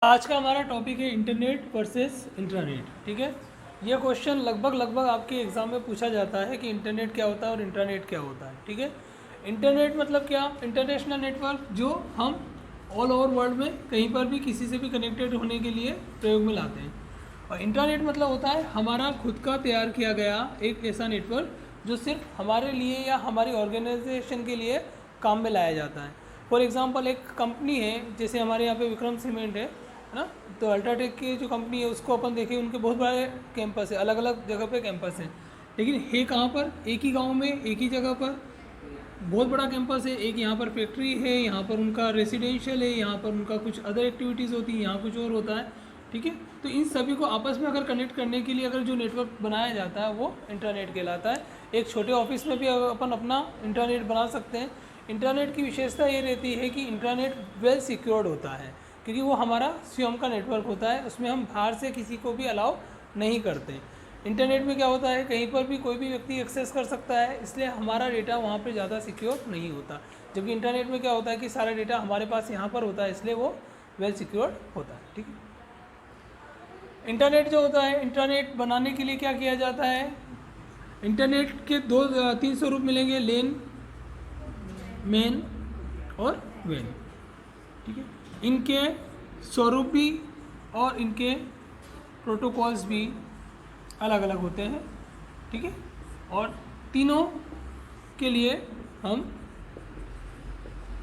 आज का हमारा टॉपिक है इंटरनेट वर्सेस इंट्रानेट। ठीक है, ये क्वेश्चन लगभग आपके एग्ज़ाम में पूछा जाता है कि इंटरनेट क्या होता है और इंट्रानेट क्या होता है। ठीक है, इंटरनेट मतलब क्या? इंटरनेशनल नेटवर्क जो हम ऑल ओवर वर्ल्ड में कहीं पर भी किसी से भी कनेक्टेड होने के लिए प्रयोग में लाते हैं। और इंटरनेट मतलब होता है हमारा खुद का तैयार किया गया एक ऐसा नेटवर्क जो सिर्फ हमारे लिए या हमारी ऑर्गेनाइजेशन के लिए काम में लाया जाता है। फॉर एग्जांपल एक कंपनी है, जैसे हमारे यहाँ पे विक्रम सीमेंट है ना, तो अल्ट्राटेक की जो कंपनी है उसको अपन देखें, उनके बहुत बड़े कैंपस है, अलग अलग जगह पे कैंपस है, लेकिन है कहाँ पर? एक ही गांव में एक ही जगह पर बहुत बड़ा कैंपस है। एक यहाँ पर फैक्ट्री है, यहाँ पर उनका रेसिडेंशियल है, यहाँ पर उनका कुछ अदर एक्टिविटीज़ होती है, यहाँ कुछ और होता है। ठीक है, तो इन सभी को आपस में अगर कनेक्ट करने के लिए अगर जो नेटवर्क बनाया जाता है वो इंटरनेट कहलाता है। एक छोटे ऑफिस में भी अपन अपना इंटरनेट बना सकते हैं। इंटरनेट की विशेषता ये रहती है कि इंटरनेट वेल सिक्योर्ड होता है, क्योंकि वो हमारा स्वयं का नेटवर्क होता है, उसमें हम बाहर से किसी को भी अलाउ नहीं करते। इंटरनेट में क्या होता है, कहीं पर भी कोई भी व्यक्ति एक्सेस कर सकता है, इसलिए हमारा डेटा वहाँ पे ज़्यादा सिक्योर नहीं होता। जबकि इंटरनेट में क्या होता है कि सारा डेटा हमारे पास यहाँ पर होता है, इसलिए वो वेल सिक्योर्ड होता है। ठीक है, इंटरनेट जो होता है, इंटरनेट बनाने के लिए क्या किया जाता है? इंटरनेट के तीन स्वरूप मिलेंगे, लेन, मेन और वेन। ठीक है, इनके स्वरूप भी और इनके प्रोटोकॉल्स भी अलग अलग होते हैं। ठीक है, और तीनों के लिए हम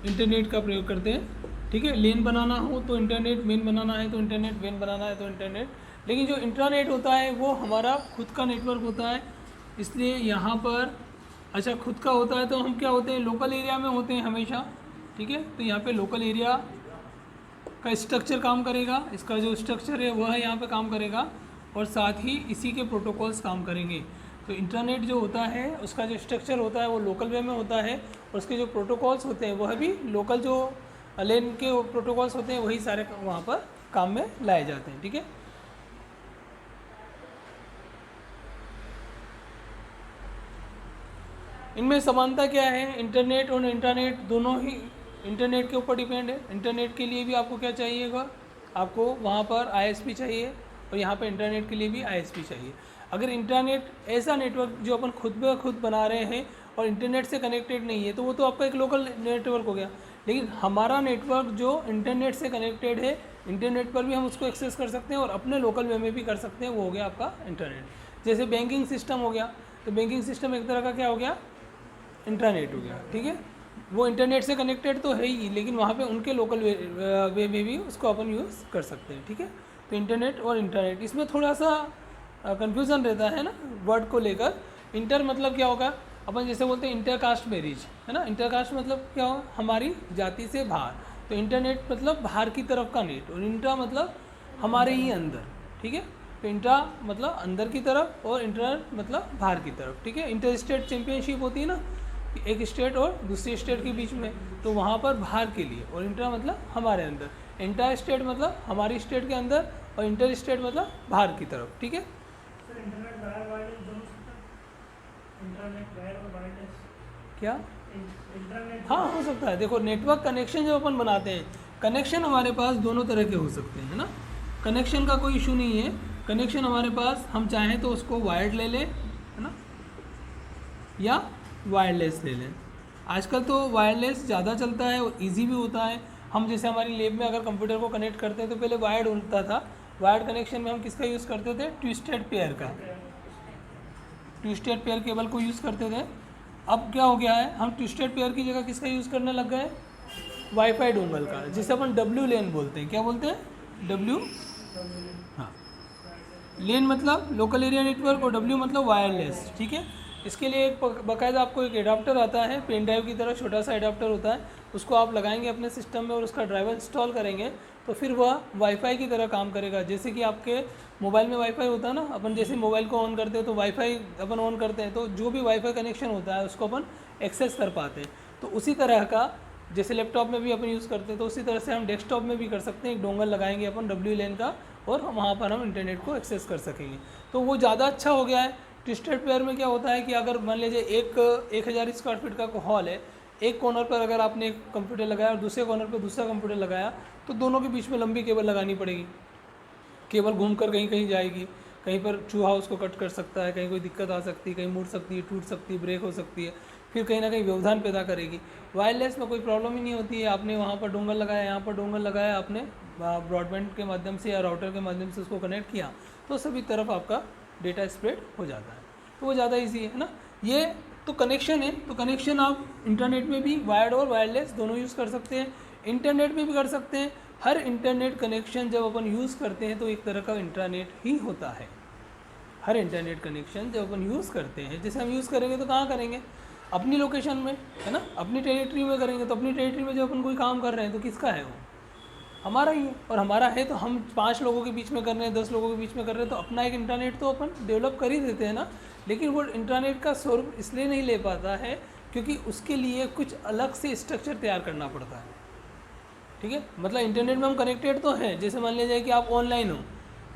इंटरनेट का प्रयोग करते हैं। ठीक है, लेन बनाना हो तो इंटरनेट, मेन बनाना है तो इंटरनेट, वेन बनाना है तो इंटरनेट। लेकिन जो इंट्रानेट होता है वो हमारा खुद का नेटवर्क होता है, इसलिए यहाँ पर अच्छा खुद का होता है तो हम क्या होते हैं, लोकल एरिया में होते हैं हमेशा। ठीक है, तो यहाँ पे लोकल एरिया का स्ट्रक्चर काम करेगा, इसका जो स्ट्रक्चर है वह यहाँ पे काम करेगा, और साथ ही इसी के प्रोटोकॉल्स काम करेंगे। तो इंटरनेट जो होता है उसका जो स्ट्रक्चर होता है वो लोकल वे में होता है, और उसके जो प्रोटोकॉल्स होते हैं वह भी लोकल, जो लेन के प्रोटोकॉल्स होते हैं वही सारे वहाँ पर काम में लाए जाते हैं। ठीक है, इनमें समानता क्या है? इंटरनेट और इंटरनेट दोनों ही इंटरनेट के ऊपर डिपेंड है। इंटरनेट के लिए भी आपको क्या चाहिएगा? आपको वहाँ पर आईएसपी चाहिए, और यहाँ पर इंटरनेट के लिए भी आईएसपी चाहिए। अगर इंटरनेट ऐसा नेटवर्क जो अपन खुद ब खुद बना रहे हैं और इंटरनेट से कनेक्टेड नहीं है, तो वो तो आपका एक लोकल नेटवर्क हो गया। लेकिन हमारा नेटवर्क जो इंटरनेट से कनेक्टेड है, इंटरनेट पर भी हम उसको एक्सेस कर सकते हैं और अपने लोकल वे में भी कर सकते हैं, वो हो गया आपका इंटरनेट। जैसे बैंकिंग सिस्टम हो गया, तो बैंकिंग सिस्टम एक तरह का क्या हो गया? इंटरनेट हो गया। ठीक है, वो इंटरनेट से कनेक्टेड तो है ही, लेकिन वहाँ पे उनके लोकल वे में भी उसको अपन यूज़ कर सकते हैं। ठीक है, तो इंटरनेट और इंटरनेट, इसमें थोड़ा सा कंफ्यूजन रहता है ना वर्ड को लेकर। इंटर मतलब क्या होगा? अपन जैसे बोलते हैं इंटरकास्ट मैरिज, है ना। इंटरकास्ट मतलब क्या हो? हमारी जाति से बाहर। तो इंटरनेट मतलब बाहर की तरफ का नेट, और इंटर मतलब हमारे ही अंदर। ठीक है, तो इंट्रा मतलब अंदर की तरफ, और इंटर मतलब बाहर की तरफ। ठीक है, इंटर स्टेट चैंपियनशिप होती है ना, एक स्टेट और दूसरी स्टेट के बीच में, तो वहाँ पर बाहर के लिए, और इंट्रा मतलब हमारे अंदर। इंटर स्टेट मतलब हमारी स्टेट के अंदर, और इंटर स्टेट मतलब बाहर की तरफ। ठीक है, क्या? हाँ, हो सकता है। देखो, नेटवर्क कनेक्शन जब अपन बनाते हैं, कनेक्शन हमारे पास दोनों तरह के हो सकते हैं, है ना। कनेक्शन का कोई इशू नहीं है। कनेक्शन हमारे पास, हम चाहें तो उसको वायर्ड ले लें, है ना, या वायरलेस ले लें। आजकल तो वायरलेस ज़्यादा चलता है और इजी भी होता है। हम जैसे हमारी लैब में अगर कंप्यूटर को कनेक्ट करते हैं तो पहले वायर्ड होता था। वायर्ड कनेक्शन में हम किसका यूज़ करते थे? ट्विस्टेड पेयर का, ट्विस्टेड पेयर केबल को यूज़ करते थे। अब क्या हो गया है, हम ट्विस्टेड पेयर की जगह किसका यूज़ करने लग गए? वाईफाई डोंगल का, जिसे अपन डब्ल्यू लेन बोलते हैं। क्या बोलते हैं? डब्ल्यू। हाँ, लेन मतलब लोकल एरिया नेटवर्क, और डब्ल्यू मतलब वायरलेस। ठीक है, इसके लिए एक बाकायदा आपको एक एडाप्टर आता है, पेन ड्राइव की तरह छोटा सा एडाप्टर होता है, उसको आप लगाएंगे अपने सिस्टम में और उसका ड्राइवर इंस्टॉल करेंगे, तो फिर वह वाईफाई की तरह काम करेगा। जैसे कि आपके मोबाइल में वाईफाई होता है ना, अपन जैसे मोबाइल को ऑन करते हैं तो वाईफाई अपन ऑन करते हैं, तो जो भी वाईफाई कनेक्शन होता है उसको अपन एक्सेस कर पाते हैं। तो उसी तरह का, जैसे लैपटॉप में भी अपन यूज़ करते हैं, तो उसी तरह से हम डेस्कटॉप में भी कर सकते हैं। एक डोंगल लगाएंगे अपन डब्ल्यू लेन का, और वहाँ पर हम इंटरनेट को एक्सेस कर सकेंगे, तो वो ज़्यादा अच्छा हो गया है। ट्विस्टेड पेयर में क्या होता है कि अगर मान लीजिए 1000 स्क्वायर फीट का हॉल है, एक कॉर्नर पर अगर आपने एक कंप्यूटर लगाया और दूसरे कॉर्नर पर दूसरा कंप्यूटर लगाया तो दोनों के बीच में लंबी केबल लगानी पड़ेगी। केबल घूम कर कहीं कहीं जाएगी, कहीं पर चूहा उसको कट कर सकता है, कहीं कोई दिक्कत आ सकती है, कहीं मुड़ सकती है, टूट सकती है, ब्रेक हो सकती है, फिर कहीं ना कहीं व्यवधान पैदा करेगी। वायरलेस में कोई प्रॉब्लम ही नहीं होती है। आपने वहाँ पर डोंगल लगाया, यहाँ पर डोंगल लगाया, आपने ब्रॉडबैंड के माध्यम से या राउटर के माध्यम से उसको कनेक्ट किया तो सभी तरफ आपका डेटा स्प्रेड हो जाता है, तो वो ज़्यादा ईजी है ना। ये तो कनेक्शन है, तो कनेक्शन आप इंटरनेट में भी वायर्ड और वायरलेस दोनों यूज़ कर सकते हैं, इंटरनेट में भी कर सकते हैं। हर इंटरनेट कनेक्शन जब अपन यूज़ करते हैं तो एक तरह का इंटरनेट ही होता है। हर इंटरनेट कनेक्शन जब अपन यूज़ करते हैं, जैसे हम यूज़ करेंगे तो कहाँ करेंगे, अपनी लोकेशन में, है ना, अपनी टेरिटरी में करेंगे। तो अपनी टेरिटरी में जब अपन कोई काम कर रहे हैं तो किसका है वो, हमारा ही है। और हमारा है तो हम 5 लोगों के बीच में कर रहे हैं, 10 लोगों के बीच में कर रहे हैं, तो अपना एक इंटरनेट तो अपन डेवलप कर ही देते हैं ना। लेकिन वो इंटरनेट का स्वरूप इसलिए नहीं ले पाता है क्योंकि उसके लिए कुछ अलग से स्ट्रक्चर तैयार करना पड़ता है। ठीक है, मतलब इंटरनेट में हम कनेक्टेड तो हैं। जैसे मान लीजिए कि आप ऑनलाइन हो,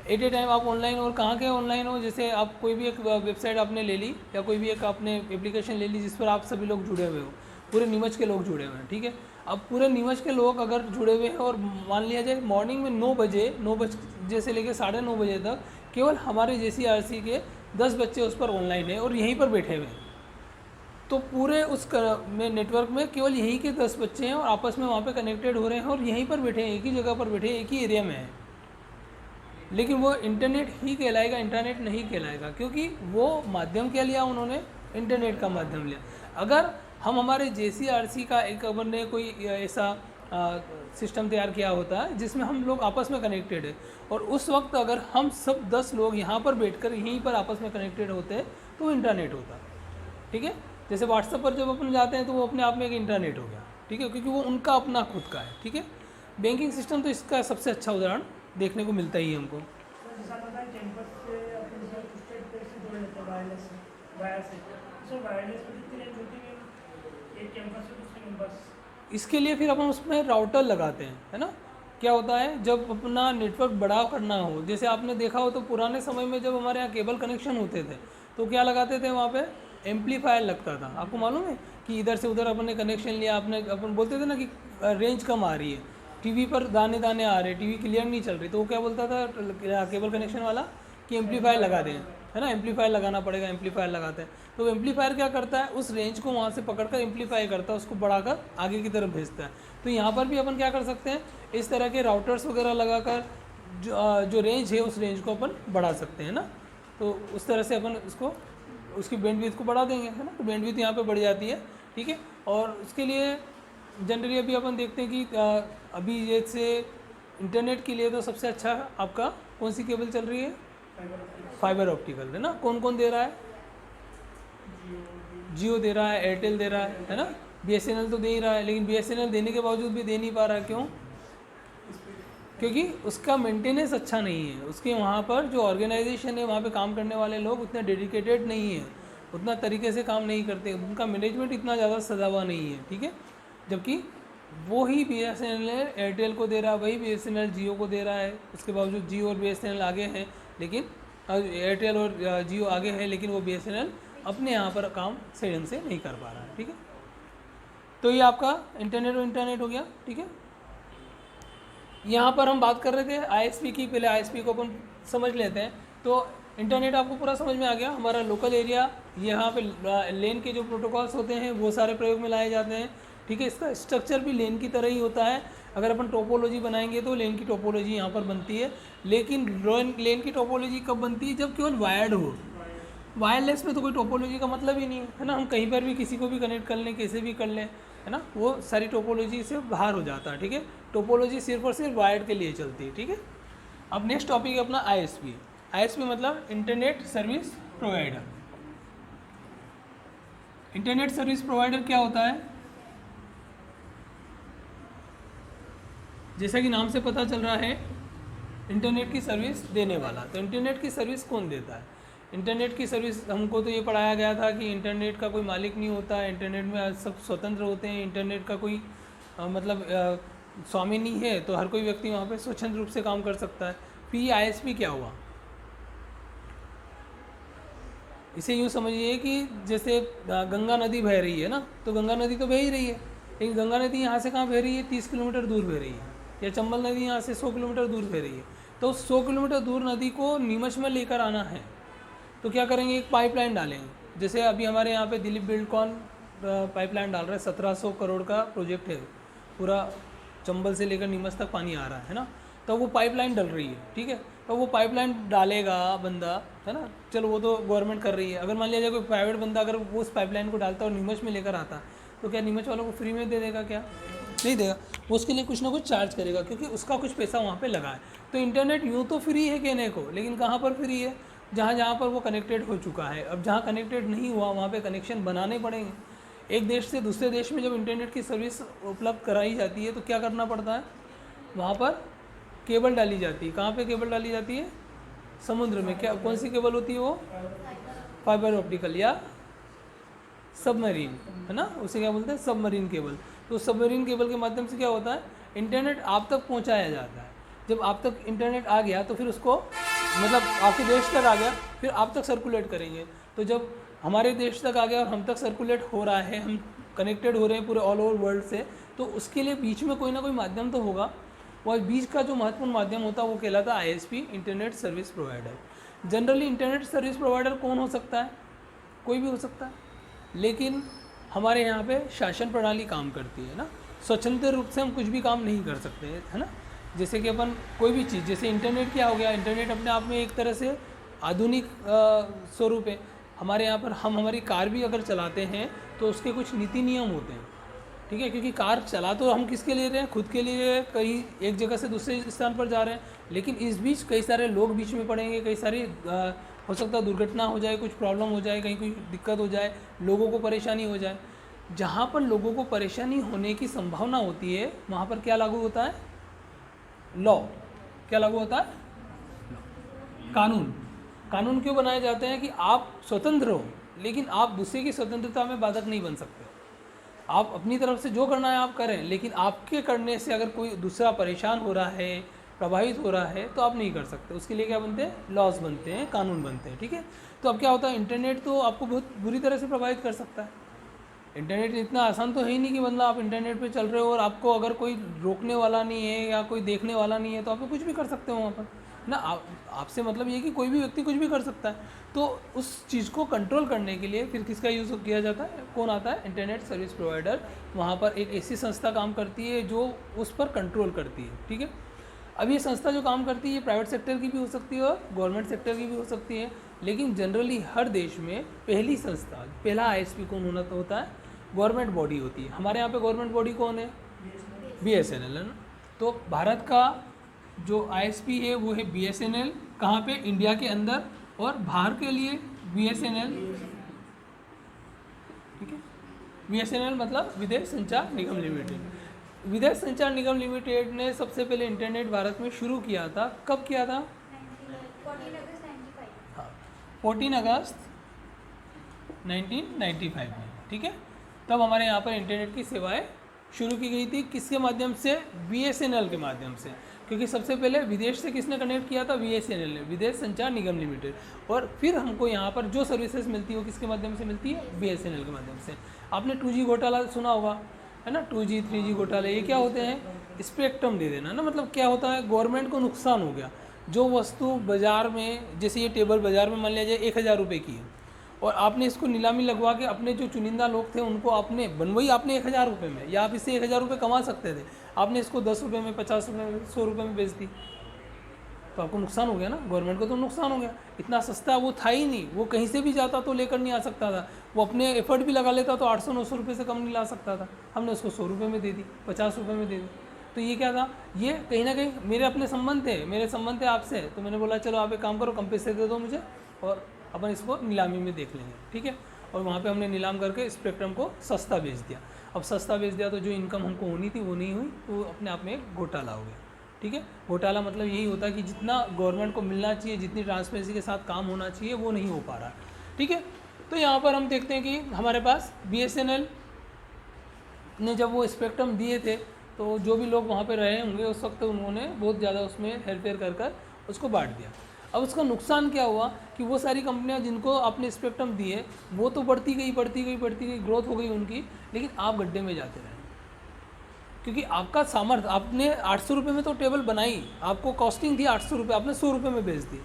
एट ए टाइम आप ऑनलाइन हो, और कहाँ के ऑनलाइन हो, जैसे आप कोई भी एक वेबसाइट आपने ले ली या कोई भी एक आपने एप्लीकेशन ले ली जिस पर आप सभी लोग जुड़े हुए हो, पूरे नीमच के लोग जुड़े हुए हैं। ठीक है, अब पूरे नीमच के लोग अगर जुड़े हुए हैं और मान लिया जाए मॉर्निंग में 9 बजे से लेकर 9:30 बजे तक केवल हमारे JCRC के 10 बच्चे उस पर ऑनलाइन हैं और यहीं पर बैठे हुए हैं, तो पूरे उस में नेटवर्क में केवल यहीं के 10 बच्चे हैं और आपस में वहाँ पे कनेक्टेड हो रहे हैं और यहीं पर बैठे हैं, एक ही जगह पर बैठे हैं, एक ही एरिया में हैं। लेकिन वो इंटरनेट ही कहलाएगा, इंटरनेट नहीं कहलाएगा, क्योंकि वो माध्यम क्या लिया उन्होंने, इंटरनेट का माध्यम लिया। अगर हम हमारे JCRC का एक अपन ने कोई ऐसा सिस्टम तैयार किया होता है जिसमें हम लोग आपस में कनेक्टेड है, और उस वक्त अगर हम सब 10 लोग यहाँ पर बैठकर यहीं पर आपस में कनेक्टेड होते तो वो इंटरनेट होता। ठीक है, जैसे व्हाट्सएप पर जब अपन जाते हैं तो वो अपने आप में एक इंटरनेट हो गया। ठीक है, क्योंकि वो उनका अपना खुद का है। ठीक है, बैंकिंग सिस्टम तो इसका सबसे अच्छा उदाहरण देखने को मिलता ही है हमको। इसके लिए फिर अपन उसमें राउटर लगाते हैं, है ना। क्या होता है, जब अपना नेटवर्क बड़ा करना हो, जैसे आपने देखा हो तो पुराने समय में जब हमारे यहाँ केबल कनेक्शन होते थे तो क्या लगाते थे, वहाँ पे एम्पलीफायर लगता था। आपको मालूम है कि इधर से उधर अपन ने कनेक्शन लिया, अपन बोलते थे ना कि रेंज कम आ रही है, टीवी पर दाने दाने आ रहे, टीवी क्लियर नहीं चल रही, तो वो क्या बोलता था केबल कनेक्शन वाला कि एम्पलीफायर लगा दें, है ना, एम्पलीफायर लगाना पड़ेगा। एम्पलीफायर लगाते हैं तो एम्पलीफायर क्या करता है, उस रेंज को वहाँ से पकड़कर एम्पलीफाई करता है, उसको बढ़ाकर आगे की तरफ भेजता है। तो यहाँ पर भी अपन क्या कर सकते हैं, इस तरह के राउटर्स वगैरह लगाकर जो रेंज है उस रेंज को अपन बढ़ा सकते हैं ना। तो उस तरह से अपन उसको उसकी बैंडविड्थ को बढ़ा देंगे, है ना, तो बैंडविड्थ यहाँ पे बढ़ जाती है। ठीक है, और उसके लिए जनरली अभी अपन देखते हैं कि अभी जैसे इंटरनेट के लिए तो सबसे अच्छा आपका कौन सी केबल चल रही है, फाइबर ऑप्टिकल, है ना। कौन कौन दे रहा है, जियो दे रहा है, एयरटेल दे रहा है ना। BSNL तो दे ही रहा है, लेकिन BSNL देने के बावजूद भी दे नहीं पा रहा है, क्यों, क्योंकि उसका मेंटेनेंस अच्छा नहीं है। उसके वहाँ पर जो ऑर्गेनाइजेशन है, वहाँ पे काम करने वाले लोग उतने डेडिकेटेड नहीं है, उतना तरीके से काम नहीं करते, उनका मैनेजमेंट इतना ज़्यादा सजा हुआ नहीं है। ठीक है, जबकि वो ही BSNL एयरटेल को दे रहा है, वही BSNL जियो को दे रहा है। उसके बावजूद जियो और BSNL आगे हैं, लेकिन एयरटेल और जियो आगे है, लेकिन वो BSNL अपने यहाँ पर काम सही ढंग से नहीं कर पा रहा है। ठीक है, तो ये आपका इंटरनेट हो गया। ठीक है, यहाँ पर हम बात कर रहे थे ISP की, पहले ISP को अपन समझ लेते हैं। तो इंटरनेट आपको पूरा समझ में आ गया। हमारा लोकल एरिया, यहाँ पे लेन के जो प्रोटोकॉल्स होते हैं वो सारे प्रयोग में लाए जाते हैं। ठीक है, इसका स्ट्रक्चर भी लेन की तरह ही होता है। अगर अपन टोपोलॉजी बनाएंगे तो लेन की टोपोलॉजी यहाँ पर बनती है, लेकिन लेन की टोपोलॉजी कब बनती है, जब केवल वायर्ड हो। वायरलेस में तो कोई टोपोलॉजी का मतलब ही नहीं है ना, हम कहीं पर भी किसी को भी कनेक्ट कर लें, कैसे भी कर लें, है ना, वो सारी टोपोलॉजी से बाहर हो जाता है। ठीक है, टोपोलॉजी सिर्फ और सिर्फ वायर्ड के लिए चलती है। ठीक है, अब नेक्स्ट टॉपिक है अपना ISP मतलब internet service provider. Internet service provider क्या होता है, जैसा कि नाम से पता चल रहा है, इंटरनेट की सर्विस देने वाला। तो इंटरनेट की सर्विस कौन देता है, इंटरनेट की सर्विस हमको तो ये पढ़ाया गया था कि इंटरनेट का कोई मालिक नहीं होता है, इंटरनेट में सब स्वतंत्र होते हैं, इंटरनेट का कोई मतलब स्वामी नहीं है, तो हर कोई व्यक्ति वहाँ पे स्वच्छंद रूप से काम कर सकता है। फिर ISP क्या हुआ, इसे यूँ समझिए कि जैसे गंगा नदी बह रही है ना, तो गंगा नदी तो बह ही रही है, लेकिन गंगा नदी यहाँ से कहाँ बह रही है, 30 किलोमीटर दूर बह रही है। या चंबल नदी यहाँ से 100 किलोमीटर दूर बह रही है। तो उस 100 किलोमीटर दूर नदी को नीमच में लेकर आना है, तो क्या करेंगे, एक पाइपलाइन डालेंगे। जैसे अभी हमारे यहाँ पे दिलीप बिल्डकॉन पाइपलाइन डाल रहा है, 1700 करोड़ का प्रोजेक्ट है, पूरा चंबल से लेकर नीमच तक पानी आ रहा है ना। तो वो पाइपलाइन डल रही है, ठीक है। तो वो पाइपलाइन डालेगा बंदा, है ना, चलो वो तो गवर्नमेंट कर रही है। अगर मान लिया जाए कोई प्राइवेट बंदा अगर वो उस पाइपलाइन को डालता और नीमच में लेकर आता, तो क्या नीमच वालों को फ्री में दे देगा? क्या नहीं देगा, वो उसके लिए कुछ ना कुछ चार्ज करेगा, क्योंकि उसका कुछ पैसा वहाँ पे लगा है। तो इंटरनेट यूँ तो फ्री है कहने को, लेकिन कहाँ पर फ्री है? जहाँ जहाँ पर वो कनेक्टेड हो चुका है। अब जहाँ कनेक्टेड नहीं हुआ वहाँ पे कनेक्शन बनाने पड़ेंगे। एक देश से दूसरे देश में जब इंटरनेट की सर्विस उपलब्ध कराई जाती है तो क्या करना पड़ता है? वहाँ पर केबल डाली जाती है। कहाँ पे केबल डाली जाती है? समुद्र में। क्या, कौन सी केबल होती है वो? फाइबर ऑप्टिकल या सबमरीन, है ना, उसे क्या बोलते हैं? Submarine cable. तो सबमरीन केबल के माध्यम से क्या होता है? इंटरनेट आप तक पहुंचाया जाता है। जब आप तक इंटरनेट आ गया तो फिर उसको, मतलब आपके देश तक आ गया, फिर आप तक सर्कुलेट करेंगे। तो जब हमारे देश तक आ गया और हम तक सर्कुलेट हो रहा है, हम कनेक्टेड हो रहे हैं पूरे ऑल ओवर वर्ल्ड से, तो उसके लिए बीच में कोई ना कोई माध्यम तो होगा। और बीच का जो महत्वपूर्ण माध्यम होता है वो कहलाता है ISP, internet service provider. Generally internet service provider कौन हो सकता है? कोई भी हो सकता है, लेकिन हमारे यहाँ पे शासन प्रणाली काम करती है ना। स्वतंत्र रूप से हम कुछ भी काम नहीं कर सकते, है ना। जैसे कि अपन कोई भी चीज़, जैसे इंटरनेट क्या हो गया, इंटरनेट अपने आप में एक तरह से आधुनिक स्वरूप है। हमारे यहाँ पर हम हमारी कार भी अगर चलाते हैं तो उसके कुछ नीति नियम होते हैं, ठीक है, क्योंकि कार चला तो हम किसके लिए रहे हैं? खुद के लिए। कहीं एक जगह से दूसरे स्थान पर जा रहे हैं, लेकिन इस बीच कई सारे लोग बीच में पड़ेंगे, कई सारी हो सकता है दुर्घटना हो जाए, कुछ प्रॉब्लम हो जाए, कहीं कोई दिक्कत हो जाए, लोगों को परेशानी हो जाए। जहाँ पर लोगों को परेशानी होने की संभावना होती है वहाँ पर क्या लागू होता है? लॉ। क्या लागू होता है? कानून। कानून क्यों बनाए जाते हैं? कि आप स्वतंत्र हो, लेकिन आप दूसरे की स्वतंत्रता में बाधक नहीं बन सकते। आप अपनी तरफ से जो करना है आप करें, लेकिन आपके करने से अगर कोई दूसरा परेशान हो रहा है, प्रभावित हो रहा है, तो आप नहीं कर सकते। उसके लिए क्या बनते हैं? लॉज बनते हैं, कानून बनते हैं, ठीक है। तो अब क्या होता है, इंटरनेट तो आपको बहुत बुरी तरह से प्रभावित कर सकता है। इंटरनेट इतना आसान तो है ही नहीं कि मतलब आप इंटरनेट पे चल रहे हो और आपको अगर कोई रोकने वाला नहीं है या कोई देखने वाला नहीं है तो आप कुछ भी कर सकते हो वहाँ पर ना। आपसे मतलब ये कि कोई भी व्यक्ति कुछ भी कर सकता है। तो उस चीज़ को कंट्रोल करने के लिए फिर किसका यूज़ किया जाता है? कौन आता है? Internet service provider. वहाँ पर एक ऐसी संस्था काम करती है जो उस पर कंट्रोल करती है, ठीक है। अब ये संस्था जो काम करती है प्राइवेट सेक्टर की भी हो सकती है और गवर्नमेंट सेक्टर की भी हो सकती है, लेकिन जनरली हर देश में पहली संस्था, पहला ISP कौन होता है? गवर्नमेंट बॉडी होती है। हमारे यहाँ पे गवर्नमेंट बॉडी कौन है? BSNL, है ना। तो भारत का जो ISP है वो है BSNL। कहाँ पे? इंडिया के अंदर। और बाहर के लिए BSNL, ठीक है। BSNL मतलब विदेश संचार निगम लिमिटेड। विदेश संचार निगम लिमिटेड ने सबसे पहले इंटरनेट भारत में शुरू किया था। कब किया था? 14 अगस्त 1995 में, ठीक है। तब हमारे यहाँ पर इंटरनेट की सेवाएं शुरू की गई थी। किसके माध्यम से? BSNL के माध्यम से, क्योंकि सबसे पहले विदेश से किसने कनेक्ट किया था? BSNL ने, विदेश संचार निगम लिमिटेड। और फिर हमको यहाँ पर जो सर्विसेज मिलती है वो किसके माध्यम से मिलती है? BSNL के माध्यम से। आपने 2G घोटाला सुना होगा, है ना। 2G 3G घोटाले ये क्या होते हैं? स्पेक्ट्रम दे देना ना। मतलब क्या होता है? गवर्नमेंट को नुकसान हो गया। जो वस्तु बाज़ार में, जैसे ये टेबल बाज़ार में मान लिया जाए 1000 रुपये की है, और आपने इसको नीलामी लगवा के अपने जो चुनिंदा लोग थे उनको आपने बनवाई, आपने 1000 रुपये में, या आप इससे 1000 रुपये कमा सकते थे, आपने इसको 10 रुपये में, 50 रुपये में, 100 रुपये में बेच दी, तो आपको नुकसान हो गया ना। गवर्नमेंट को तो नुकसान हो गया। इतना सस्ता वो था ही नहीं, वो कहीं से भी जाता तो लेकर नहीं आ सकता था। वो अपने एफर्ट भी लगा लेता तो 800-900 रुपये से कम नहीं ला सकता था। हमने उसको 100 रुपये में दे दी, 50 रुपये में दे दी। तो ये क्या था? ये कहीं ना कहीं मेरे अपने संबंध थे आपसे, तो मैंने बोला चलो आप एक काम करो, कम पैसे दे दो मुझे और अपन इसको नीलामी में देख लेंगे, ठीक है। और वहाँ पे हमने नीलाम करके स्पेक्ट्रम को सस्ता बेच दिया। अब सस्ता बेच दिया तो जो इनकम हमको होनी थी वो नहीं हुई, तो अपने आप में एक घोटाला हो गया, ठीक है। घोटाला मतलब यही होता है कि जितना गवर्नमेंट को मिलना चाहिए, जितनी ट्रांसपेरेंसी के साथ काम होना चाहिए वो नहीं हो पा रहा, ठीक है। तो यहाँ पर हम देखते हैं कि हमारे पास BSNL ने जब वो स्पेक्ट्रम दिए थे तो जो भी लोग वहाँ पे रहे होंगे उस वक्त उन्होंने बहुत ज़्यादा उसमें हेरफेर कर उसको बांट दिया। अब उसका नुकसान क्या हुआ कि वो सारी कंपनियां जिनको आपने स्पेक्ट्रम दिए वो तो बढ़ती गई, ग्रोथ हो गई उनकी, लेकिन आप गड्ढे में जाते रहे, क्योंकि आपका सामर्थ्य, आपने 800 रुपये में तो टेबल बनाई, आपको कॉस्टिंग थी 800 रुपये, आपने 100 रुपये में बेच दी।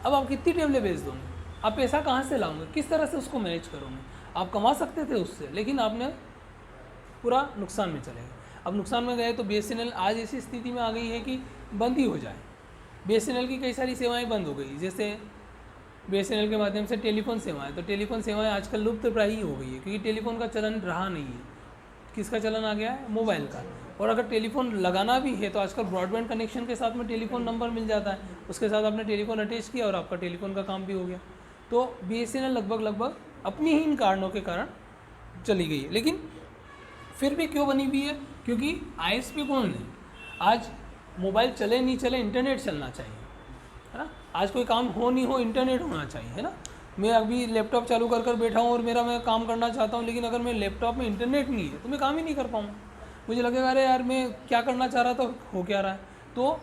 अब आप कितनी टेबलें बेच दोगे? आप पैसा कहाँ से लाओगे? किस तरह से उसको मैनेज करोगे? आप कमा सकते थे उससे, लेकिन आपने पूरा नुकसान में चले गए। अब नुकसान में गए तो BSNL आज ऐसी स्थिति में आ गई है कि बंद ही हो जाए। BSNL की कई सारी सेवाएं बंद हो गई, जैसे BSNL के माध्यम से टेलीफोन सेवाएं, तो टेलीफोन सेवाएं आजकल लुप्तप्राय हो गई है, क्योंकि टेलीफोन का चलन रहा नहीं है। किसका चलन आ गया है? मोबाइल का। और अगर टेलीफोन लगाना भी है तो आजकल ब्रॉडबैंड कनेक्शन के साथ में टेलीफोन नंबर मिल जाता है, उसके साथ आपने टेलीफोन अटैच किया और आपका टेलीफोन का काम भी हो गया। तो BSNL लगभग अपनी ही इन कारणों के कारण चली गई है। लेकिन फिर भी क्यों बनी हुई है? क्योंकि ISP कौन है? आज मोबाइल चले नहीं चले, इंटरनेट चलना चाहिए, है ना। आज कोई काम हो नहीं हो, इंटरनेट होना चाहिए, है ना। मैं अभी लैपटॉप चालू कर बैठा हूँ और मैं काम करना चाहता हूँ, लेकिन अगर मेरे लैपटॉप में इंटरनेट नहीं है तो मैं काम ही नहीं कर पाऊँगा। मुझे लगेगा अरे यार मैं क्या करना चाह रहा था, हो क्या रहा है। तो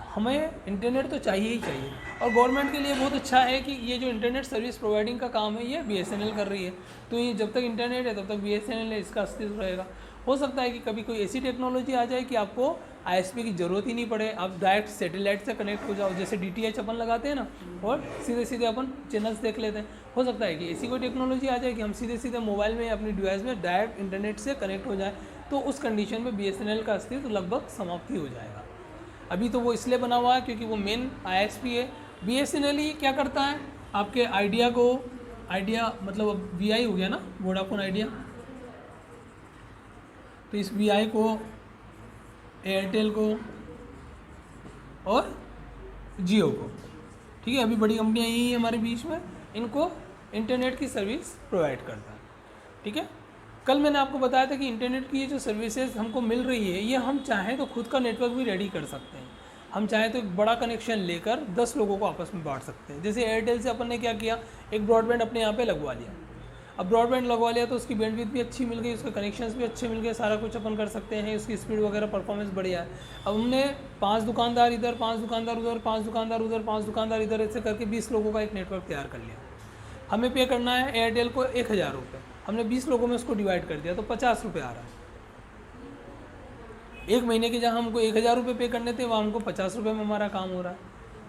हमें इंटरनेट तो चाहिए ही चाहिए। और गवर्नमेंट के लिए बहुत अच्छा है कि ये जो इंटरनेट सर्विस प्रोवाइडिंग का काम है ये BSNL कर रही है। तो ये जब तक इंटरनेट है तब तक BSNL है, इसका अस्तित्व रहेगा। हो सकता है कि कभी कोई ऐसी टेक्नोलॉजी आ जाए कि आपको ISP की ज़रूरत ही नहीं पड़े, आप डायरेक्ट सैटेलाइट से कनेक्ट हो जाओ, जैसे DTH अपन लगाते हैं ना, और सीधे अपन चैनल्स देख लेते हैं। हो सकता है कि ऐसी कोई टेक्नोलॉजी आ जाए कि हम सीधे मोबाइल में अपनी डिवाइस में डायरेक्ट इंटरनेट से कनेक्ट हो जाए, तो उस कंडीशन में BSNL का अस्तित्व लगभग समाप्त ही हो जाएगा। अभी तो वो इसलिए बना हुआ है क्योंकि वो मेन ISP है। BSNL ही क्या करता है, आपके आइडिया मतलब अब VI हो गया ना, वोडाफोन आइडिया, तो इस VI को, एयरटेल को और जियो को, ठीक है, अभी बड़ी कंपनियां यही हैं हमारे बीच में, इनको इंटरनेट की सर्विस प्रोवाइड करता है, ठीक है। कल मैंने आपको बताया था कि इंटरनेट की ये जो सर्विसेज हमको मिल रही है, ये हम चाहें तो खुद का नेटवर्क भी रेडी कर सकते हैं। हम चाहें तो एक बड़ा कनेक्शन लेकर 10 लोगों को आपस में बांट सकते हैं। जैसे एयरटेल से अपन ने क्या किया, एक ब्रॉडबैंड अपने यहाँ पे लगवा लिया। अब ब्रॉडबैंड लगवा लिया तो उसकी बैंडविड्थ भी अच्छी मिल गई, उसके कनेक्शंस भी अच्छे मिल गए, सारा कुछ अपन कर सकते हैं, उसकी स्पीड वगैरह परफॉर्मेंस बढ़िया है। अब हमने 5 दुकानदार इधर, 5 दुकानदार उधर, 5 दुकानदार उधर, 5 दुकानदार इधर, ऐसे करके 20 लोगों का एक नेटवर्क तैयार कर लिया। हमें पे करना है एयरटेल को 1000 रुपये, हमने 20 लोगों में उसको डिवाइड कर दिया तो 50 रुपये आ रहा है। एक महीने के जहाँ हमको 1000 रुपये पे करने थे, वहाँ हमको 50 रुपये में हमारा काम हो रहा है,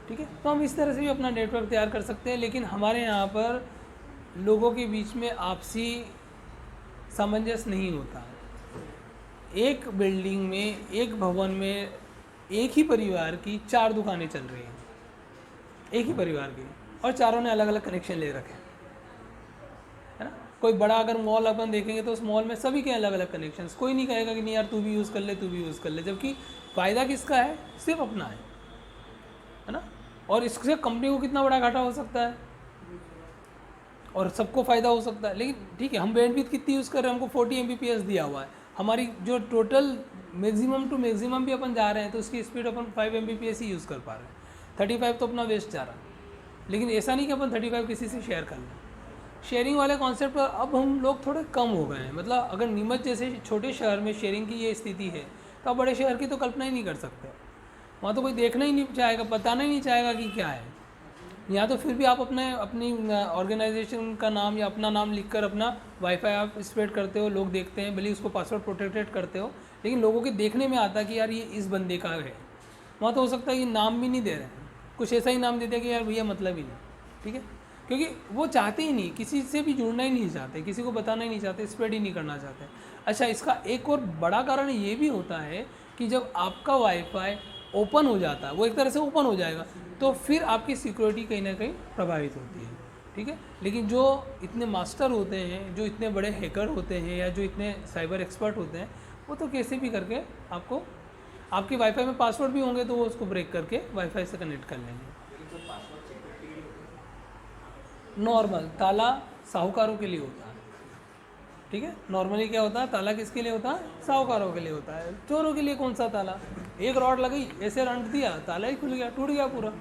ठीक है। तो हम इस तरह से भी अपना नेटवर्क तैयार कर सकते हैं। लेकिन हमारे यहाँ पर लोगों के बीच में आपसी सामंजस्य नहीं होता। एक बिल्डिंग में, एक भवन में एक ही परिवार की 4 दुकानें चल रही हैं, एक ही परिवार की, और चारों ने अलग अलग कनेक्शन ले रखे हैं, है ना। कोई बड़ा अगर मॉल अपन देखेंगे तो उस मॉल में सभी के अलग अलग कनेक्शंस, कोई नहीं कहेगा कि नहीं यार तू भी यूज़ कर ले, तू भी यूज़ कर ले, जबकि फ़ायदा किसका है? सिर्फ अपना है ना। और इससे कंपनी को कितना बड़ा घाटा हो सकता है और सबको फ़ायदा हो सकता है। लेकिन ठीक है, हम बैंडविड्थ कितनी यूज़ कर रहे हैं, हमको 40 Mbps दिया हुआ है, हमारी जो टोटल मैक्सिमम टू मैक्सिमम भी अपन जा रहे हैं तो उसकी स्पीड अपन 5 Mbps ही यूज़ कर पा रहे हैं, 35 तो अपना वेस्ट जा रहा है। लेकिन ऐसा नहीं कि अपन 35 किसी से शेयर कर लें। शेयरिंग वाले कॉन्सेप्ट पर अब हम लोग थोड़े कम हो गए हैं। मतलब अगर नीमच जैसे छोटे शहर में शेयरिंग की ये स्थिति है, तो आप बड़े शहर की तो कल्पना ही नहीं कर सकते। वहाँ तो कोई देखना ही नहीं चाहेगा, बताना ही नहीं चाहेगा कि क्या है। यहाँ तो फिर भी आप अपनी ऑर्गेनाइजेशन का नाम या अपना नाम लिखकर अपना वाईफाई आप स्प्रेड करते हो, लोग देखते हैं, भले उसको पासवर्ड प्रोटेक्टेड करते हो, लेकिन लोगों के देखने में आता है कि यार ये इस बंदे का है। वहाँ तो हो सकता है कि नाम भी नहीं दे रहे हैं, कुछ ऐसा ही नाम देते हैं कि यार भैया मतलब ही नहीं, ठीक है, क्योंकि वो चाहते ही नहीं, किसी से भी जुड़ना ही नहीं चाहते, किसी को बताना ही नहीं चाहते, स्प्रेड ही नहीं करना चाहते। अच्छा, इसका एक और बड़ा कारण ये भी होता है कि जब आपका वाईफाई ओपन हो जाता है, वो एक तरह से ओपन हो जाएगा, तो फिर आपकी सिक्योरिटी कहीं ना कहीं प्रभावित होती है, ठीक है। लेकिन जो इतने मास्टर होते हैं, जो इतने बड़े हैकर होते हैं, या जो इतने साइबर एक्सपर्ट होते हैं, वो तो कैसे भी करके आपको, आपके वाईफाई में पासवर्ड भी होंगे तो वो उसको ब्रेक करके वाईफाई से कनेक्ट कर लेंगे। नॉर्मल ताला साहूकारों के लिए होता है, ठीक है। नॉर्मली क्या होता है, ताला किसके लिए होता है? साहूकारों के लिए होता है। चोरों के लिए कौन सा ताला? एक रॉड लगी, ऐसे रंट दिया, ताला ही खुल गया, टूट गया पूरा,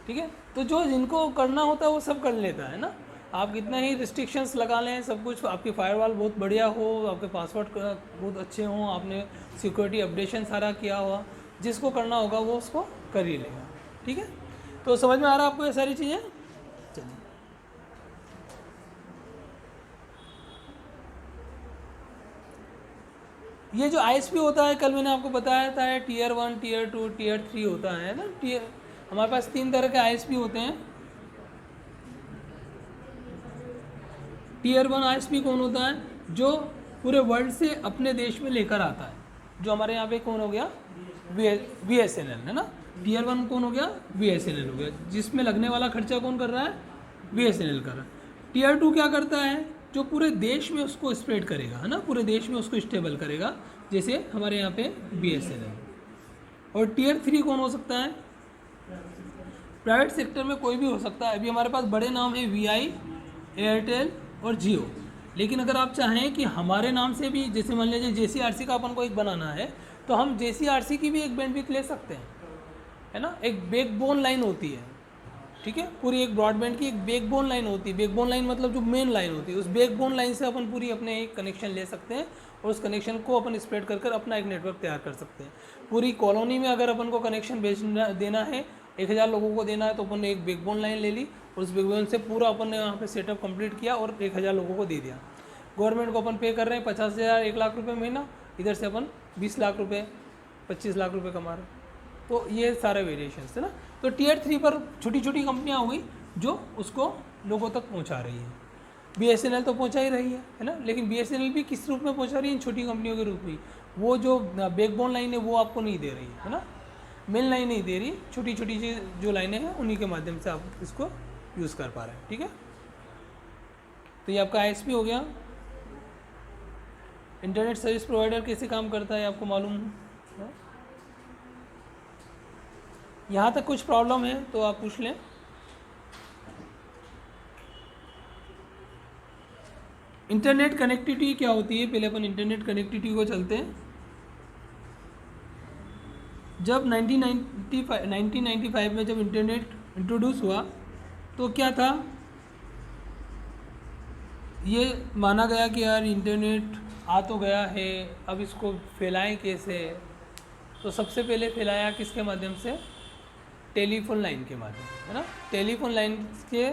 ठीक है। तो जो जिनको करना होता है वो सब कर लेता है ना। आप कितना ही रिस्ट्रिक्शंस लगा लें, सब कुछ, आपकी फायरवॉल बहुत बढ़िया हो, आपके पासवर्ड बहुत अच्छे हों, आपने सिक्योरिटी अपडेशन सारा किया हुआ, जिसको करना होगा वो उसको कर ही लेगा, ठीक है। तो समझ में आ रहा है आपको ये सारी चीज़ें? चलिए, ये जो आईएसपी होता है, कल मैंने आपको बताया था टीयर 1, टीयर 2, टीयर 3 होता है ना। टीयर, हमारे पास 3 तरह के आईएसपी होते हैं। टीयर 1 आईएसपी कौन होता है? जो पूरे वर्ल्ड से अपने देश में लेकर आता है। जो हमारे यहाँ पे कौन हो गया? बीएसएनएल है ना। टीयर 1 कौन हो गया? बीएसएनएल हो गया, जिसमें लगने वाला खर्चा कौन कर रहा है? बीएसएनएल कर रहा है। टीयर 2 क्या करता है? जो पूरे देश में उसको स्प्रेड करेगा, है ना, पूरे देश में उसको स्टेबल करेगा, जैसे हमारे यहाँ पे बीएसएनएल। और टीयर 3 कौन हो सकता है? प्राइवेट सेक्टर में कोई भी हो सकता है। अभी हमारे पास बड़े नाम है वीआई, एयरटेल और जियो। लेकिन अगर आप चाहें कि हमारे नाम से भी, जैसे मान लीजिए जेसीआरसी का अपन को एक बनाना है, तो हम जेसीआरसी की भी एक बैंडविड्थ ले सकते हैं, है ना। एक बैकबोन लाइन होती है, ठीक है, पूरी एक ब्रॉडबैंड की एक बैकबोन लाइन होती है। बैकबोन लाइन मतलब जो मेन लाइन होती है, उस बैकबोन लाइन से अपन पूरी अपने एक कनेक्शन ले सकते हैं और उस कनेक्शन को अपन स्प्रेड कर कर अपना एक नेटवर्क तैयार कर सकते हैं। पूरी कॉलोनी में अगर अपन को कनेक्शन भेजना देना है, 1000 लोगों को देना है, तो अपन ने एक बैकबोन लाइन ले ली और उस बैकबोन से पूरा अपन ने वहाँ पे सेटअप कंप्लीट किया और 1000 लोगों को दे दिया। गवर्नमेंट को अपन पे कर रहे हैं 50,000, 1 लाख रुपये महीना, इधर से अपन 20 लाख रुपये, 25 लाख रुपये कमा रहे हैं। तो ये सारे वेरिएशंस है ना। तो टीयर 3 पर छोटी छोटी कंपनियाँ हो गई जो उसको लोगों तक पहुँचा रही है। बीएसएनएल तो पहुँचा ही रही है ना, लेकिन बीएसएनएल भी किस रूप में पहुँचा रही है? इन छोटी कंपनियों के रूप में। वो जो बैकबोन लाइन है वो आपको नहीं दे रही है ना, मेन लाइन नहीं दे रही, छोटी छोटी जो लाइनें हैं उन्हीं के माध्यम से आप इसको यूज़ कर पा रहे हैं, ठीक है। तो ये आपका आईएसपी हो गया। इंटरनेट सर्विस प्रोवाइडर कैसे काम करता है आपको मालूम है? यहाँ तक कुछ प्रॉब्लम है तो आप पूछ लें। इंटरनेट कनेक्टिविटी क्या होती है? पहले अपन इंटरनेट कनेक्टिविटी को चलते हैं। जब 1995 में जब इंटरनेट इंट्रोड्यूस हुआ तो क्या था, ये माना गया कि यार इंटरनेट आ तो गया है, अब इसको फैलाएं कैसे। तो सबसे पहले फैलाया किसके माध्यम से? टेलीफोन लाइन के माध्यम से, है ना। टेलीफोन लाइन के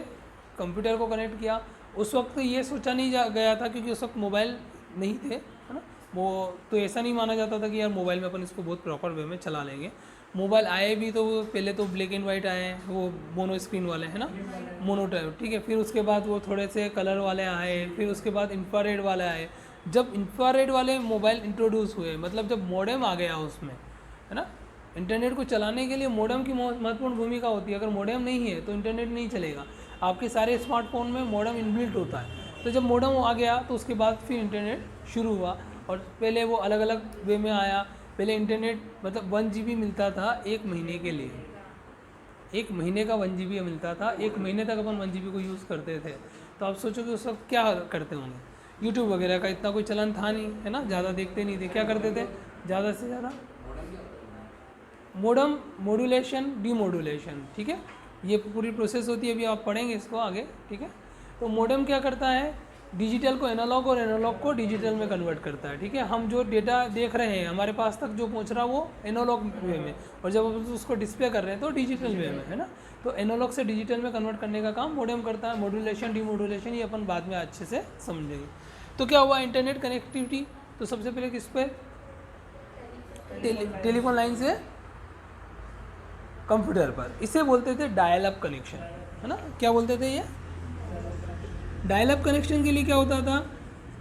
कंप्यूटर को कनेक्ट किया। उस वक्त ये सोचा नहीं गया था, क्योंकि उस वक्त मोबाइल नहीं थे, है ना। वो तो ऐसा नहीं माना जाता था कि यार मोबाइल में अपन इसको बहुत प्रॉपर वे में चला लेंगे। मोबाइल आए भी तो पहले तो ब्लैक एंड वाइट आए, वो मोनो स्क्रीन वाले, है ना, मोनोटाइप, ठीक है। फिर उसके बाद वो थोड़े से कलर वाले आए, फिर उसके बाद इंफ्रारेड वाले आए। जब इंफ्रारेड वाले मोबाइल इंट्रोड्यूस हुए, मतलब जब मॉडेम आ गया उसमें, है ना, इंटरनेट को चलाने के लिए मॉडेम की महत्वपूर्ण भूमिका होती है। अगर मॉडेम नहीं है तो इंटरनेट नहीं चलेगा। आपके सारे स्मार्टफोन में मॉडेम इनबिल्ट होता है। तो जब मॉडेम आ गया तो उसके बाद फिर इंटरनेट शुरू हुआ, और पहले वो अलग अलग वे में आया। पहले इंटरनेट मतलब 1 GB मिलता था 1 महीने के लिए, 1 महीने का 1 GB मिलता था। 1 महीने तक अपन 1 GB को यूज़ करते थे। तो आप सोचो कि उस वक्त क्या करते होंगे। यूट्यूब वगैरह का इतना कोई चलन था नहीं, है ना, ज़्यादा देखते नहीं थे। क्या करते थे ज़्यादा से ज़्यादा? मॉडेम मॉड्यूलेशन, डीमॉड्यूलेशन, ठीक है, ये पूरी प्रोसेस होती है। अभी आप पढ़ेंगे इसको आगे, ठीक है। तो मॉडेम क्या करता है? डिजिटल को एनालॉग और एनालॉग को डिजिटल में कन्वर्ट करता है, ठीक है। हम जो डेटा देख रहे हैं हमारे पास तक जो पहुंच रहा है वो एनालॉग वे में, और जब हम उसको डिस्प्ले कर रहे हैं तो डिजिटल वे में, है ना। तो एनालॉग से डिजिटल में कन्वर्ट करने का काम मॉडेम करता है। मॉड्यूलेशन, डीमॉड्यूलेशन ये अपन बाद में अच्छे से समझेंगे। तो क्या हुआ इंटरनेट कनेक्टिविटी? तो सबसे पहले किस पे? टेलीफोन लाइन से कंप्यूटर पर। इसे बोलते थे डायल अप कनेक्शन, है ना। क्या बोलते थे ये? डायल अप कनेक्शन के लिए क्या होता था?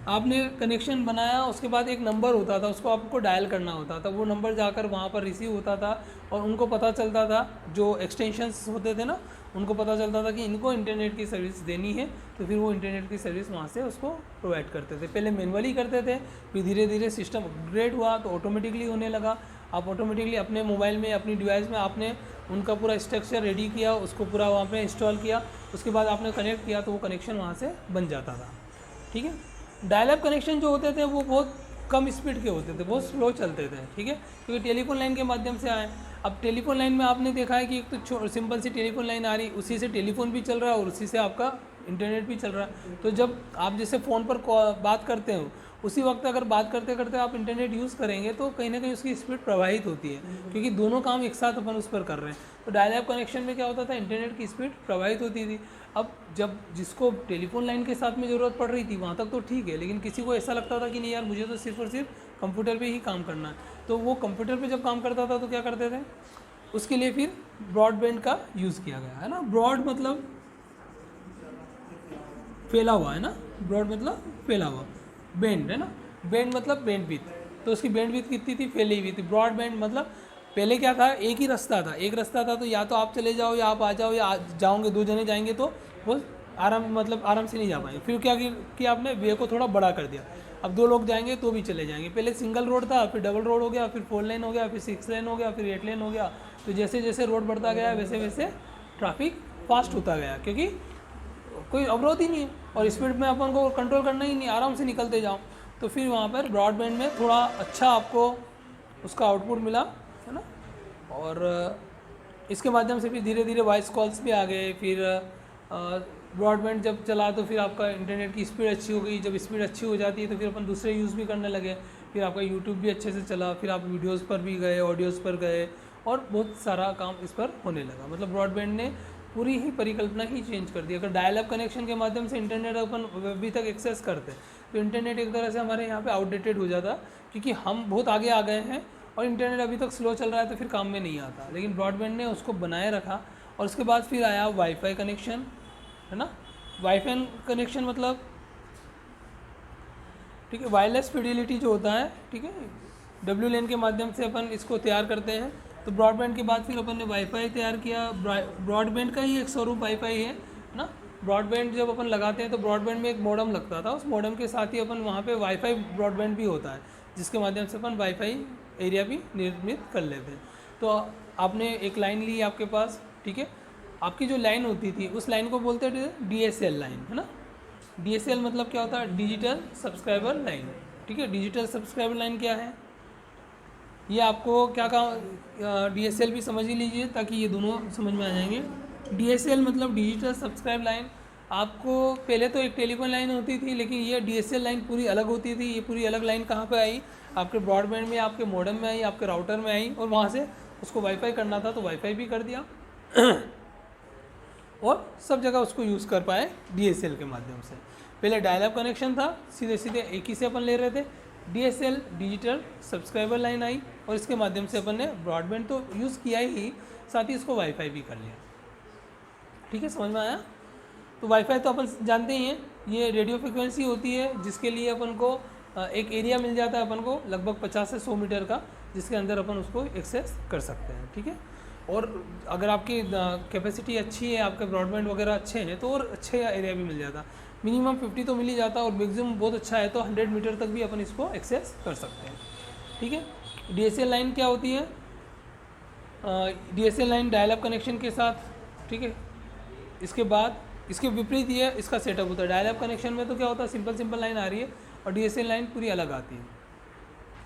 आपने कनेक्शन बनाया, उसके बाद एक नंबर होता था, उसको आपको डायल करना होता था। वो नंबर जाकर वहाँ पर रिसीव होता था और उनको पता चलता था, जो एक्सटेंशंस होते थे ना, उनको पता चलता था कि इनको इंटरनेट की सर्विस देनी है, तो फिर वो इंटरनेट की सर्विस वहाँ से उसको प्रोवाइड करते थे। पहले मैनुअली करते थे, फिर धीरे धीरे सिस्टम अपग्रेड हुआ तो ऑटोमेटिकली होने लगा। आप ऑटोमेटिकली अपने मोबाइल में, अपनी डिवाइस में आपने उनका पूरा स्ट्रक्चर रेडी किया, उसको पूरा वहाँ पे इंस्टॉल किया, उसके बाद आपने कनेक्ट किया तो वो कनेक्शन वहाँ से बन जाता था, ठीक है। डायल अप कनेक्शन जो होते थे वो बहुत कम स्पीड के होते थे, बहुत स्लो चलते थे, ठीक है, क्योंकि टेलीफोन लाइन के माध्यम से आए। अब टेलीफोन लाइन में आपने देखा है कि एक तो सिंपल सी टेलीफोन लाइन आ रही, उसी से टेलीफोन भी चल रहा है और उसी से आपका इंटरनेट भी चल रहा है। तो जब आप जैसे फ़ोन पर बात करते हो उसी वक्त अगर बात करते करते आप इंटरनेट यूज़ करेंगे तो कहीं ना कहीं उसकी स्पीड प्रभावित होती है, क्योंकि दोनों काम एक साथ अपन उस पर कर रहे हैं। तो डायल अप कनेक्शन में क्या होता था, इंटरनेट की स्पीड प्रभावित होती थी। अब जब जिसको टेलीफोन लाइन के साथ में ज़रूरत पड़ रही थी वहाँ तक तो ठीक है, लेकिन किसी को ऐसा लगता था कि नहीं यार मुझे तो सिर्फ और सिर्फ कंप्यूटर पे ही काम करना है, तो वो कंप्यूटर पे जब काम करता था तो क्या करते थे, उसके लिए फिर ब्रॉडबैंड का यूज़ किया गया है ना। ब्रॉड मतलब फैला हुआ है ना, ब्रॉड मतलब फैला हुआ, बैंड है ना, बैंड मतलब बैंडविड्थ, तो उसकी बैंडविड्थ कितनी थी, फैली हुई थी। ब्रॉडबैंड मतलब पहले क्या था, एक ही रास्ता था, एक रास्ता था, तो या तो आप चले जाओ या आप आ जाओ, या जाओगे दो जने जाएंगे तो वो आराम से नहीं जा पाएंगे। फिर क्या किया आपने, वे को थोड़ा बड़ा कर दिया, अब दो लोग जाएंगे तो भी चले जाएंगे। पहले सिंगल रोड था, फिर डबल रोड हो गया, फिर 4 लेन हो गया, फिर 6 लेन हो गया, फिर 8 लेन हो गया। तो जैसे जैसे रोड बढ़ता गया वैसे वैसे ट्रैफिक फास्ट होता गया, क्योंकि कोई अवरोध ही नहीं है और स्पीड में अपन को कंट्रोल करना ही नहीं, आराम से निकलते जाओ। तो फिर वहाँ पर ब्रॉडबैंड में थोड़ा अच्छा आपको उसका आउटपुट मिला, है ना। और इसके माध्यम से फिर धीरे धीरे वॉइस कॉल्स भी आ गए। फिर ब्रॉडबैंड जब चला तो फिर आपका इंटरनेट की स्पीड अच्छी हो गई। जब स्पीड अच्छी हो जाती है तो फिर अपन दूसरे यूज़ भी करने लगे। फिर आपका यूट्यूब भी अच्छे से चला, फिर आप वीडियोज़ पर भी गए, ऑडियोज़ पर गए, और बहुत सारा काम इस पर होने लगा। मतलब ब्रॉडबैंड ने पूरी ही परिकल्पना ही चेंज कर दी। अगर डायल अप कनेक्शन के माध्यम से इंटरनेट अपन अभी तक एक्सेस करते तो इंटरनेट एक तरह से हमारे यहाँ पे आउटडेटेड हो जाता, क्योंकि हम बहुत आगे आ गए हैं और इंटरनेट अभी तक स्लो चल रहा है तो फिर काम में नहीं आता। लेकिन ब्रॉडबैंड ने उसको बनाए रखा। और उसके बाद फिर आया वाईफाई कनेक्शन, है ना। वाईफाई कनेक्शन मतलब ठीक है, वायरलेस फिडेलिटी जो होता है, ठीक है, WLAN के माध्यम से अपन इसको तैयार करते हैं। तो ब्रॉडबैंड के बाद फिर अपन ने वाईफाई तैयार किया। ब्रॉडबैंड का ही एक स्वरूप वाईफाई है ना। ब्रॉडबैंड जब अपन लगाते हैं तो ब्रॉडबैंड में एक मॉडेम लगता था, उस मॉडेम के साथ ही अपन वहाँ पे वाईफाई ब्रॉडबैंड भी होता है, जिसके माध्यम से अपन वाईफाई एरिया भी निर्मित कर लेते हैं। तो आपने एक लाइन ली आपके पास, ठीक है, आपकी जो लाइन होती थी उस लाइन को बोलते थे DSL लाइन, है ना। DSL मतलब क्या होता है, डिजिटल सब्सक्राइबर लाइन, ठीक है। डिजिटल सब्सक्राइबर लाइन क्या है, ये आपको क्या कहा, DSL भी समझ ही लीजिए ताकि ये दोनों समझ में आ जाएंगे। DSL मतलब डिजिटल सब्सक्राइब लाइन। आपको पहले तो एक टेलीफोन लाइन होती थी, लेकिन ये DSL लाइन पूरी अलग होती थी। ये पूरी अलग लाइन कहाँ पे आई, आपके ब्रॉडबैंड में, आपके मॉडेम में आई, आपके राउटर में आई, और वहाँ से उसको वाईफाई करना था तो वाईफाई भी कर दिया और सब जगह उसको यूज़ कर पाए DSL के माध्यम से। पहले डायल अप कनेक्शन था, सीधे सीधे एक ही से अपन ले रहे थे। DSL डिजिटल सब्सक्राइबर लाइन आई और इसके माध्यम से अपन ने ब्रॉडबैंड तो यूज़ किया ही, साथ ही इसको वाईफाई भी कर लिया। ठीक है, समझ में आया। तो वाईफाई तो अपन जानते ही हैं, ये रेडियो फ्रिक्वेंसी होती है जिसके लिए अपन को एक एरिया मिल जाता है अपन को लगभग 50 से 100 मीटर का, जिसके अंदर अपन उसको एक्सेस कर सकते हैं। ठीक है, और अगर आपकी कैपेसिटी अच्छी है, आपके ब्रॉडबैंड वगैरह अच्छे हैं तो और अच्छे एरिया भी मिल जाता। मिनिमम 50 तो मिल ही जाता, और मैक्सिमम बहुत अच्छा है तो 100 मीटर तक भी अपन इसको एक्सेस कर सकते हैं। ठीक है, DSL लाइन क्या होती है, DSL line dial up connection के साथ, ठीक है, इसके बाद इसके विपरीत ये इसका सेटअप होता है। डायल अप कनेक्शन में तो क्या होता है, सिंपल लाइन आ रही है, और DSL लाइन पूरी अलग आती है।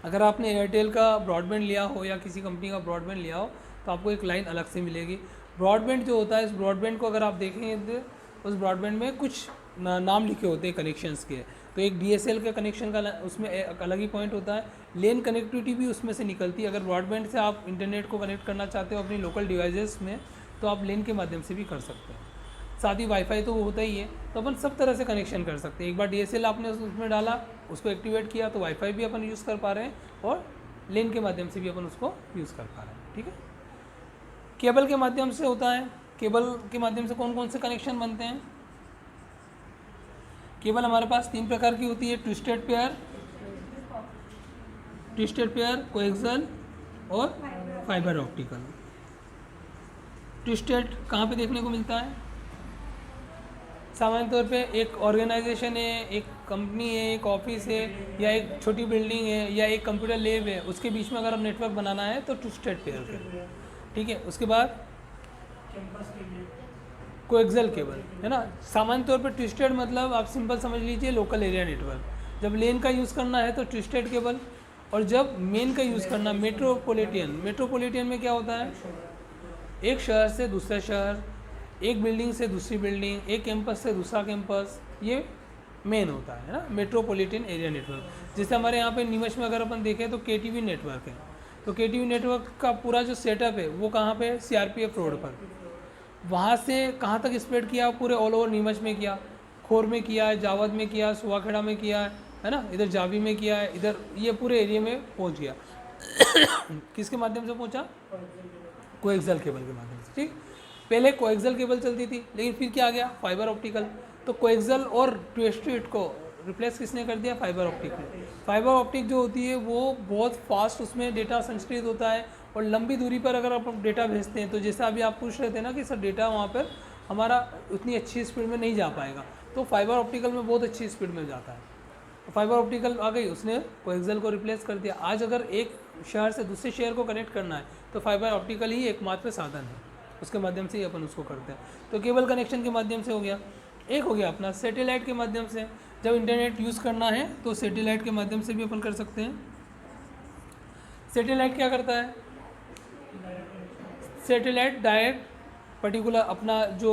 अगर आपने एयरटेल का ब्रॉडबैंड लिया हो या किसी कंपनी का ब्रॉडबैंड लिया हो तो आपको एक लाइन अलग से मिलेगी। ब्रॉडबैंड जो होता है, इस ब्रॉडबैंड को अगर आप देखेंगे तो उस ब्रॉडबैंड में कुछ नाम लिखे होते हैं कनेक्शंस के। तो एक DSL का कनेक्शन का उसमें एक अलग ही पॉइंट होता है। लेन कनेक्टिविटी भी उसमें से निकलती है। अगर ब्रॉडबैंड से आप इंटरनेट को कनेक्ट करना चाहते हो अपनी लोकल डिवाइसेस में तो आप लेन के माध्यम से भी कर सकते हैं। साथ ही वाईफाई तो वो होता ही है, तो अपन सब तरह से कनेक्शन कर सकते हैं। एक बार DSL आपने उसमें डाला, उसको एक्टिवेट किया तो वाईफाई भी अपन यूज़ कर पा रहे हैं और लेन के माध्यम से भी अपन उसको यूज़ कर पा रहे हैं। ठीक है, केबल के माध्यम से होता है। केबल के माध्यम से कौन कौन से कनेक्शन बनते हैं। केबल हमारे पास 3 प्रकार की होती है, ट्विस्टेड पेयर, कोएक्सियल और फाइबर ऑप्टिकल। ट्विस्टेड कहाँ पे देखने को मिलता है, सामान्य तौर पे एक ऑर्गेनाइजेशन है, एक कंपनी है, एक ऑफिस है, या एक छोटी बिल्डिंग है, या एक कंप्यूटर लैब है, उसके बीच में अगर आप नेटवर्क बनाना है तो ट्विस्टेड पेयर करें। ठीक है, उसके बाद कोएक्सियल केबल, है ना। सामान्य तौर पर ट्विस्टेड मतलब आप सिंपल समझ लीजिए लोकल एरिया नेटवर्क। जब लेन का यूज़ करना है तो ट्विस्टेड केबल, और जब मेन का यूज़ करना मेट्रोपॉलिटन में क्या होता है, एक शहर से दूसरा शहर, एक बिल्डिंग से दूसरी बिल्डिंग, एक कैंपस से दूसरा कैंपस, ये मेन होता है ना, मेट्रोपॉलिटन एरिया नेटवर्क। जैसे हमारे यहाँ पे नीमच में अगर अपन देखें तो केटीवी नेटवर्क है, तो केटीवी नेटवर्क का पूरा जो सेटअप है वो कहाँ पे, सीआरपीएफ रोड पर। वहाँ से कहाँ तक स्प्रेड किया, पूरे ऑल ओवर नीमच में किया, खोर में किया है, जावद में किया, सुवाखेड़ा में किया है ना, इधर जावी में किया है, इधर ये पूरे एरिया में पहुँच गया। किसके माध्यम से पहुँचा, कोएक्सियल केबल के माध्यम से। ठीक, पहले कोएक्सियल केबल चलती थी, लेकिन फिर क्या आ गया, फाइबर ऑप्टिकल। तो कोएक्सियल और टू स्ट्रीट को रिप्लेस किसने कर दिया, फाइबर ऑप्टिक ने। फाइबर ऑप्टिक जो होती है वो बहुत फास्ट, उसमें डेटा संचरित होता है, और लंबी दूरी पर अगर आप डेटा भेजते हैं, तो जैसे अभी आप पूछ रहे थे ना कि सर डेटा वहाँ पर हमारा उतनी अच्छी स्पीड में नहीं जा पाएगा, तो फाइबर ऑप्टिकल में बहुत अच्छी स्पीड में जाता है। फाइबर ऑप्टिकल आ गई, उसने कोएक्सियल को रिप्लेस कर दिया। आज अगर एक शहर से दूसरे शहर को कनेक्ट करना है तो फाइबर ऑप्टिकल ही एकमात्र साधन है, उसके माध्यम से ही अपन उसको करते हैं। तो केबल कनेक्शन के माध्यम से हो गया। एक हो गया अपना सैटेलाइट के माध्यम से, जब इंटरनेट यूज़ करना है तो सैटेलाइट के माध्यम से भी अपन कर सकते हैं। सैटेलाइट क्या करता है, सैटेलाइट डायरेक्ट पर्टिकुलर अपना जो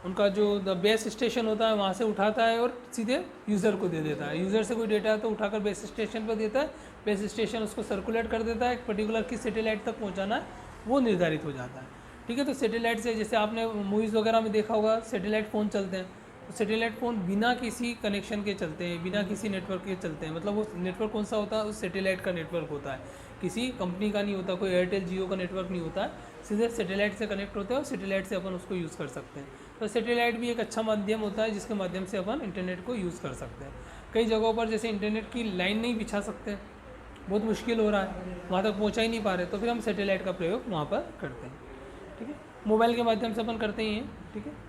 उनका जो बेस स्टेशन होता है वहाँ से उठाता है और सीधे यूज़र को दे देता है। यूज़र से कोई डेटा है तो उठाकर बेस स्टेशन पर देता है, बेस स्टेशन उसको सर्कुलेट कर देता है, एक पर्टिकुलर किस सैटेलाइट तक पहुँचाना है वो निर्धारित हो जाता है। ठीक है, तो सैटेलाइट से जैसे आपने मूवीज़ वगैरह में देखा होगा सैटेलाइट फ़ोन चलते हैं, तो सैटेलाइट फ़ोन बिना किसी कनेक्शन के चलते हैं, बिना किसी नेटवर्क के चलते हैं। मतलब वो नेटवर्क कौन सा होता है, उस सैटेलाइट का नेटवर्क होता है, किसी कंपनी का नहीं होता, कोई एयरटेल जियो का नेटवर्क नहीं होता है, सीधे सैटेलाइट से कनेक्ट होते हैं और सैटेलाइट से अपन उसको यूज़ कर सकते हैं। तो सैटेलाइट भी एक अच्छा माध्यम होता है जिसके माध्यम से अपन इंटरनेट को यूज़ कर सकते हैं। कई जगहों पर जैसे इंटरनेट की लाइन नहीं बिछा सकते, बहुत मुश्किल हो रहा है, वहाँ तक पहुँचा ही नहीं पा रहे, तो फिर हम सैटेलाइट का प्रयोग वहाँ पर करते हैं। ठीक है, मोबाइल के माध्यम से अपन करते ही हैं। ठीक है,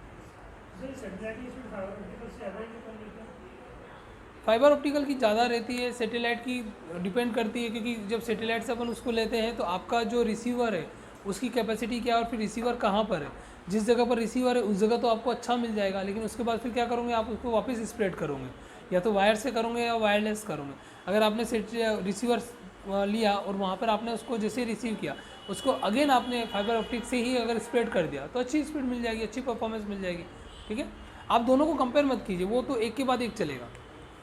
फाइबर ऑप्टिकल की ज़्यादा रहती है, सैटेलाइट की डिपेंड करती है, क्योंकि जब सैटेलाइट से अपन उसको लेते हैं तो आपका जो रिसीवर है उसकी कैपेसिटी क्या है और फिर रिसीवर कहाँ पर है। जिस जगह पर रिसीवर है उस जगह तो आपको अच्छा मिल जाएगा, लेकिन उसके बाद फिर क्या करोगे, आप उसको वापस स्प्रेड करोगे, या तो वायर से करोगे या वायरलेस करोगे। अगर आपने रिसीवर लिया और वहाँ पर आपने उसको जैसे रिसीव किया, उसको अगेन आपने फाइबर ऑप्टिक से ही अगर स्प्रेड कर दिया तो अच्छी स्पीड मिल जाएगी, अच्छी परफॉर्मेंस मिल जाएगी। ठीक है, आप दोनों को कंपेयर मत कीजिए, वो तो एक के बाद एक चलेगा।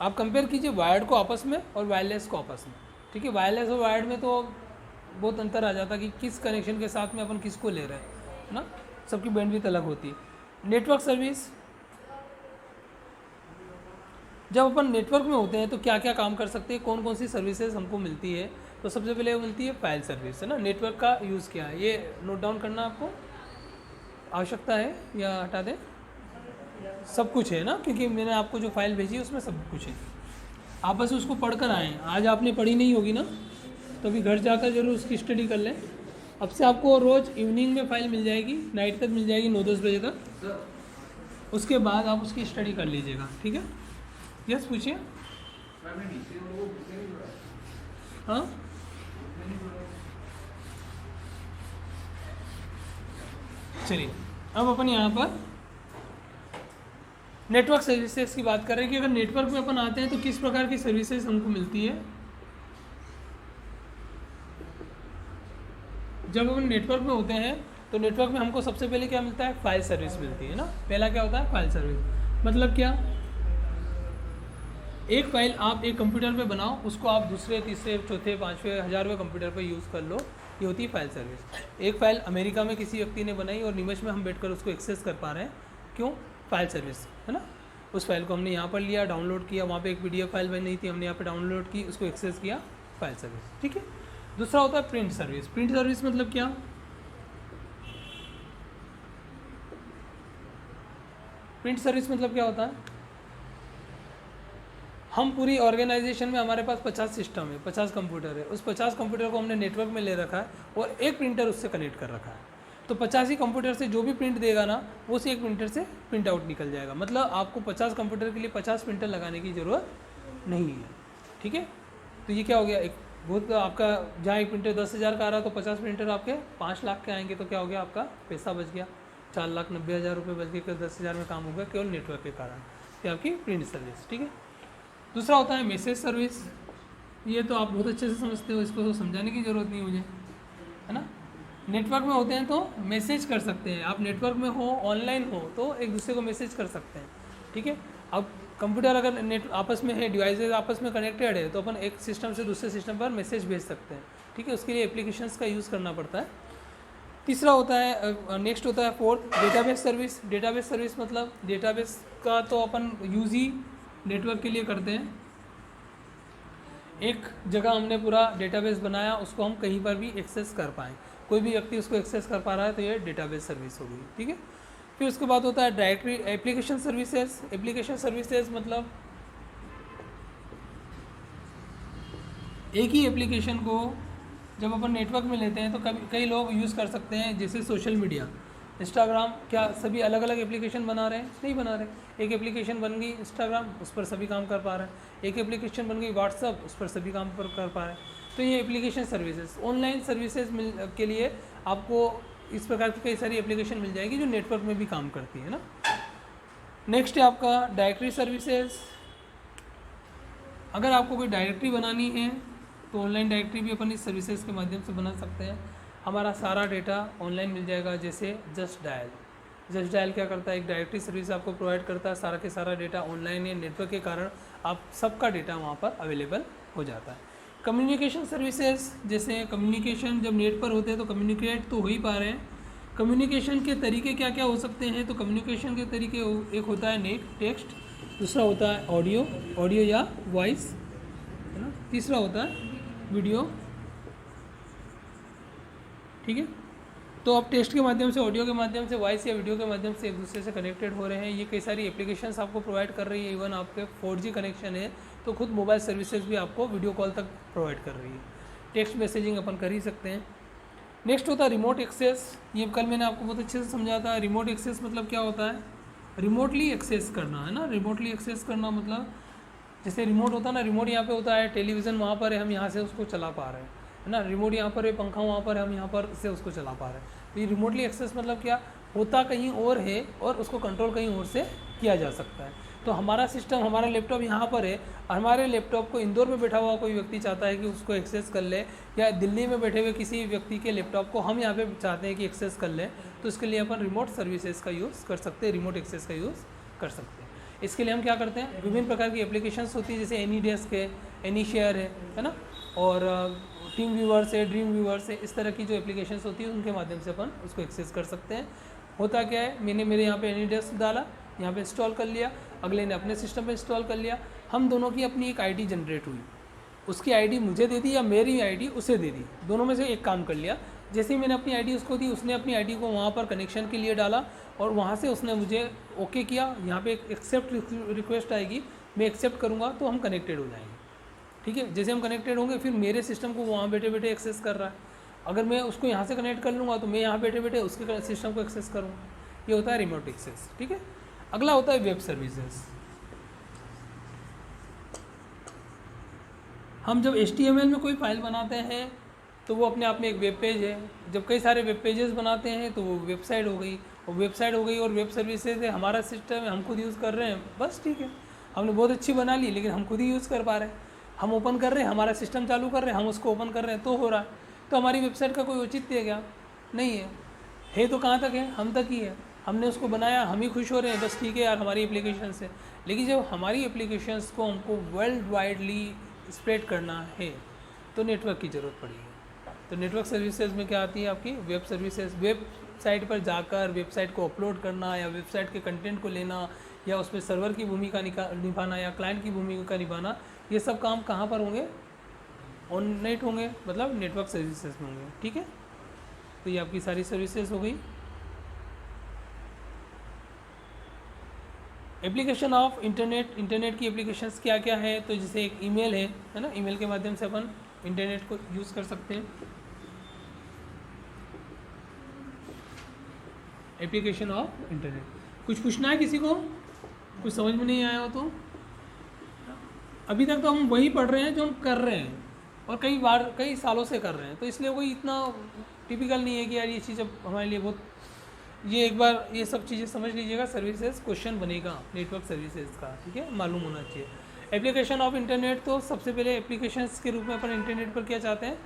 आप कंपेयर कीजिए वायर्ड को आपस में और वायरलेस को आपस में। ठीक है, वायरलेस और वायर्ड में तो बहुत अंतर आ जाता है कि किस कनेक्शन के साथ में अपन किसको ले रहे हैं, है ना, सबकी बैंडविड्थ अलग होती है। नेटवर्क सर्विस, जब अपन नेटवर्क में होते हैं तो क्या क्या काम कर सकते हैं, कौन कौन सी सर्विसेज हमको मिलती है, तो सबसे पहले मिलती है फाइल सर्विस, है ना। नेटवर्क का यूज़ क्या है ये नोट डाउन करना आपको आवश्यकता है या हटा दें, सब कुछ है ना, क्योंकि मैंने आपको जो फाइल भेजी है उसमें सब कुछ है, आप बस उसको पढ़ कर आएँ। आज आपने पढ़ी नहीं होगी ना, तो अभी घर जाकर जरूर उसकी स्टडी कर लें। अब से आपको रोज़ इवनिंग में फ़ाइल मिल जाएगी, नाइट तक मिल जाएगी 9-10 बजे तक, उसके बाद आप उसकी स्टडी कर लीजिएगा। ठीक है, यस पूछिए। हाँ, चलिए अब अपन यहाँ पर नेटवर्क सर्विसेज की बात कर रहे हैं कि अगर नेटवर्क में अपन आते हैं तो किस प्रकार की सर्विसेज हमको मिलती है। जब हम नेटवर्क में होते हैं तो नेटवर्क में हमको सबसे पहले क्या मिलता है, फाइल सर्विस मिलती है ना। पहला क्या होता है, फाइल सर्विस, मतलब क्या, एक फाइल आप एक कंप्यूटर पे बनाओ, उसको आप दूसरे तीसरे चौथे पाँचवें हज़ारवें कंप्यूटर पे यूज़ कर लो, ये होती है फाइल सर्विस। एक फ़ाइल अमेरिका में किसी व्यक्ति ने बनाई और नीमच में हम बैठकर उसको एक्सेस कर पा रहे हैं, क्यों, फाइल सर्विस, है ना। उस फाइल को हमने यहाँ पर लिया, डाउनलोड किया, वहाँ पे एक PDF फाइल बनी थी, हमने यहाँ पे डाउनलोड की, उसको एक्सेस किया, फाइल सर्विस। ठीक है, दूसरा होता है प्रिंट सर्विस। प्रिंट सर्विस मतलब क्या, प्रिंट सर्विस मतलब क्या होता है, हम पूरी ऑर्गेनाइजेशन में हमारे पास 50 सिस्टम है, 50 कंप्यूटर है, उस 50 कंप्यूटर को हमने नेटवर्क में ले रखा है और एक प्रिंटर उससे कनेक्ट कर रखा है। तो 50 ही कंप्यूटर से जो भी प्रिंट देगा ना, वो उस एक प्रिंटर से प्रिंट आउट निकल जाएगा। मतलब आपको 50 कंप्यूटर के लिए 50 प्रिंटर लगाने की ज़रूरत नहीं है। ठीक है, तो ये क्या हो गया, एक बहुत आपका जहाँ एक प्रिंटर 10,000 का आ रहा है तो 50 प्रिंटर आपके 5 लाख के आएंगे, तो क्या हो गया, आपका पैसा बच गया, 4,90,000 रुपये बच गए, 10,000 में काम हो गया केवल नेटवर्क के कारण। ये आपकी प्रिंट सर्विस। ठीक है, दूसरा होता है मैसेज सर्विस। ये तो आप बहुत अच्छे से समझते हो, इसको तो समझाने की ज़रूरत नहीं मुझे, है ना। नेटवर्क में होते हैं तो मैसेज कर सकते हैं, आप नेटवर्क में हो, ऑनलाइन हो तो एक दूसरे को मैसेज कर सकते हैं। ठीक है, अब कंप्यूटर अगर नेट आपस में है, डिवाइसेज आपस में कनेक्टेड है, तो अपन एक सिस्टम से दूसरे सिस्टम पर मैसेज भेज सकते हैं, ठीक है। उसके लिए एप्लीकेशंस का यूज़ करना पड़ता है। तीसरा होता है, नेक्स्ट होता है fourth, database service. Database service मतलब डेटाबेस का तो अपन यूज़ ही नेटवर्क के लिए करते हैं। एक जगह हमने पूरा डेटाबेस बनाया, उसको हम कहीं पर भी एक्सेस कर पाएँ, कोई भी व्यक्ति उसको एक्सेस कर पा रहा है, तो ये डेटाबेस सर्विस हो गई, ठीक है। फिर उसके बाद होता है directory application services. Application services मतलब एक ही एप्लीकेशन को जब अपन नेटवर्क में लेते हैं तो कई लोग यूज़ कर सकते हैं, जैसे सोशल मीडिया, इंस्टाग्राम, क्या सभी अलग अलग एप्लीकेशन बना रहे हैं? नहीं बना रहे। एक एप्लीकेशन बन गई इंस्टाग्राम, उस पर सभी काम कर पा रहे हैं। एक एप्लीकेशन बन गई व्हाट्सअप, उस पर सभी काम कर पा रहे हैं। तो ये एप्लीकेशन सर्विसेज, ऑनलाइन सर्विसेज के लिए आपको इस प्रकार की कई सारी एप्लीकेशन मिल जाएगी जो नेटवर्क में भी काम करती है ना। नेक्स्ट है आपका डायरेक्टरी सर्विसेज। अगर आपको कोई डायरेक्टरी बनानी है तो ऑनलाइन डायरेक्टरी भी अपन इस सर्विसेज के माध्यम से बना सकते हैं। हमारा सारा डेटा ऑनलाइन मिल जाएगा, जैसे जस्ट डायल। जस्ट डायल क्या करता है, एक डायरेक्टरी सर्विस आपको प्रोवाइड करता है, सारा के सारा डेटा ऑनलाइन है, नेटवर्क के कारण आप सबका डेटा वहाँ पर अवेलेबल हो जाता है। कम्युनिकेशन सर्विसेज, जैसे कम्युनिकेशन जब नेट पर होते हैं तो कम्युनिकेट तो हो ही पा रहे हैं। कम्युनिकेशन के तरीके क्या क्या हो सकते हैं, तो कम्युनिकेशन के तरीके एक होता है नेट टेक्स्ट, दूसरा होता है ऑडियो या वॉइस, है ना, तीसरा होता है वीडियो, ठीक है। तो आप टेक्स्ट के माध्यम से, ऑडियो के माध्यम से, वॉइस या वीडियो के माध्यम से एक दूसरे से कनेक्टेड हो रहे हैं। ये कई सारी एप्लीकेशंस आपको प्रोवाइड कर रही है। इवन आपके 4G कनेक्शन है तो खुद मोबाइल सर्विसेज भी आपको वीडियो कॉल तक प्रोवाइड कर रही है। टेक्स्ट मैसेजिंग अपन कर ही सकते हैं। नेक्स्ट होता है रिमोट एक्सेस। ये कल मैंने आपको बहुत अच्छे से समझा था। रिमोट एक्सेस मतलब क्या होता है, रिमोटली एक्सेस करना, है ना। रिमोटली एक्सेस करना मतलब जैसे रिमोट होता है ना, रिमोट यहाँ पे होता है, टेलीविज़न वहाँ पर है, हम यहाँ से उसको चला पा रहे हैं, है ना। रिमोट यहाँ पर है, पंखा वहाँ पर है, हम यहाँ पर से उसको चला पा रहे हैं। तो ये रिमोटली एक्सेस मतलब क्या, होता कहीं और है और उसको कंट्रोल कहीं और से किया जा सकता है। तो हमारा सिस्टम, हमारा लैपटॉप यहाँ पर है, हमारे लैपटॉप को इंदौर में बैठा हुआ कोई व्यक्ति चाहता है कि उसको एक्सेस कर ले, या दिल्ली में बैठे हुए किसी व्यक्ति के लैपटॉप को हम यहाँ पे चाहते हैं कि एक्सेस कर लें, तो इसके लिए अपन रिमोट सर्विसेज का यूज़ कर सकते हैं, रिमोट एक्सेस का यूज़ कर सकते हैं। इसके लिए हम क्या करते हैं, विभिन्न प्रकार की एप्लीकेशंस होती है, जैसे एनी डेस्क है, एनी शेयर है ना, और टीम व्यूवर्स है, ड्रीम व्यूवर्स है, इस तरह की जो एप्लीकेशंस होती है उनके माध्यम से अपन उसको एक्सेस कर सकते हैं। होता क्या है, मैंने मेरे यहाँ पे एनी डेस्क डाला, यहाँ पे इंस्टॉल कर लिया, अगले ने अपने सिस्टम पे इंस्टॉल कर लिया, हम दोनों की अपनी एक आईडी जनरेट हुई, उसकी आईडी मुझे दे दी या मेरी आईडी उसे दे दी, दोनों में से एक काम कर लिया। जैसे ही मैंने अपनी आईडी उसको दी, उसने अपनी आईडी को वहाँ पर कनेक्शन के लिए डाला और वहाँ से उसने मुझे ओके किया। यहाँ पे एक एक्सेप्ट रिक्वेस्ट आएगी, मैं एक्सेप्ट करूँगा तो हम कनेक्टेड हो जाएंगे, ठीक है। जैसे हम कनेक्टेड होंगे फिर मेरे सिस्टम को वहाँ बैठे बैठे एक्सेस कर रहा है। अगर मैं उसको यहाँ से कनेक्ट कर लूँगा तो मैं यहाँ बैठे बैठे उसके सिस्टम को एक्सेस करूँगा। ये होता है रिमोट एक्सेस, ठीक है। अगला होता है वेब सर्विसेज। हम जब HTML में कोई फाइल बनाते हैं तो वो अपने आप में एक वेब पेज है। जब कई सारे वेब पेजेस बनाते हैं तो वो वेबसाइट हो गई, और वेबसाइट हो गई और वेब सर्विसेज है, हमारा सिस्टम है, हम खुद यूज़ कर रहे हैं, बस ठीक है, हमने बहुत अच्छी बना ली लेकिन हम खुद ही यूज़ कर पा रहे हैं। हम ओपन कर रहे हैं, हमारा सिस्टम चालू कर रहे हैं, हम उसको ओपन कर रहे हैं तो हो रहा है। तो हमारी वेबसाइट का कोई औचित्य क्या नहीं है तो कहाँ तक है, हम तक ही है, हमने उसको बनाया, हम ही खुश हो रहे हैं, बस ठीक है यार हमारी एप्लीकेशन से। लेकिन जब हमारी एप्लीकेशंस को हमको वर्ल्ड वाइडली स्प्रेड करना है तो नेटवर्क की ज़रूरत पड़ेगी। तो नेटवर्क सर्विसेज में क्या आती है आपकी वेब सर्विसेज। वेबसाइट पर जाकर वेबसाइट को अपलोड करना या वेबसाइट के कंटेंट को लेना या उसमें सर्वर की भूमिका निभाना या क्लाइंट की भूमिका निभाना, ये सब काम कहाँ पर होंगे, ऑन नेट होंगे, मतलब नेटवर्क सर्विसेज में होंगे, ठीक है। तो ये आपकी सारी सर्विसेज हो गई। एप्लीकेशन ऑफ इंटरनेट, इंटरनेट की एप्लीकेशंस क्या क्या है, तो जैसे एक ईमेल है ना, ईमेल के माध्यम से अपन इंटरनेट को यूज़ कर सकते हैं। Application of internet. कुछ पूछना है किसी को, कुछ समझ में नहीं आया हो तो? अभी तक तो हम वही पढ़ रहे हैं जो हम कर रहे हैं और कई सालों से कर रहे हैं, तो इसलिए कोई इतना टिपिकल नहीं है कि यार ये चीज़ अब हमारे लिए बहुत, ये एक बार ये सब चीज़ें समझ लीजिएगा। सर्विसेज क्वेश्चन बनेगा नेटवर्क सर्विसेज का, ठीक है, मालूम होना चाहिए। एप्लीकेशन ऑफ इंटरनेट, तो सबसे पहले एप्लीकेशंस के रूप में अपन इंटरनेट पर क्या चाहते हैं,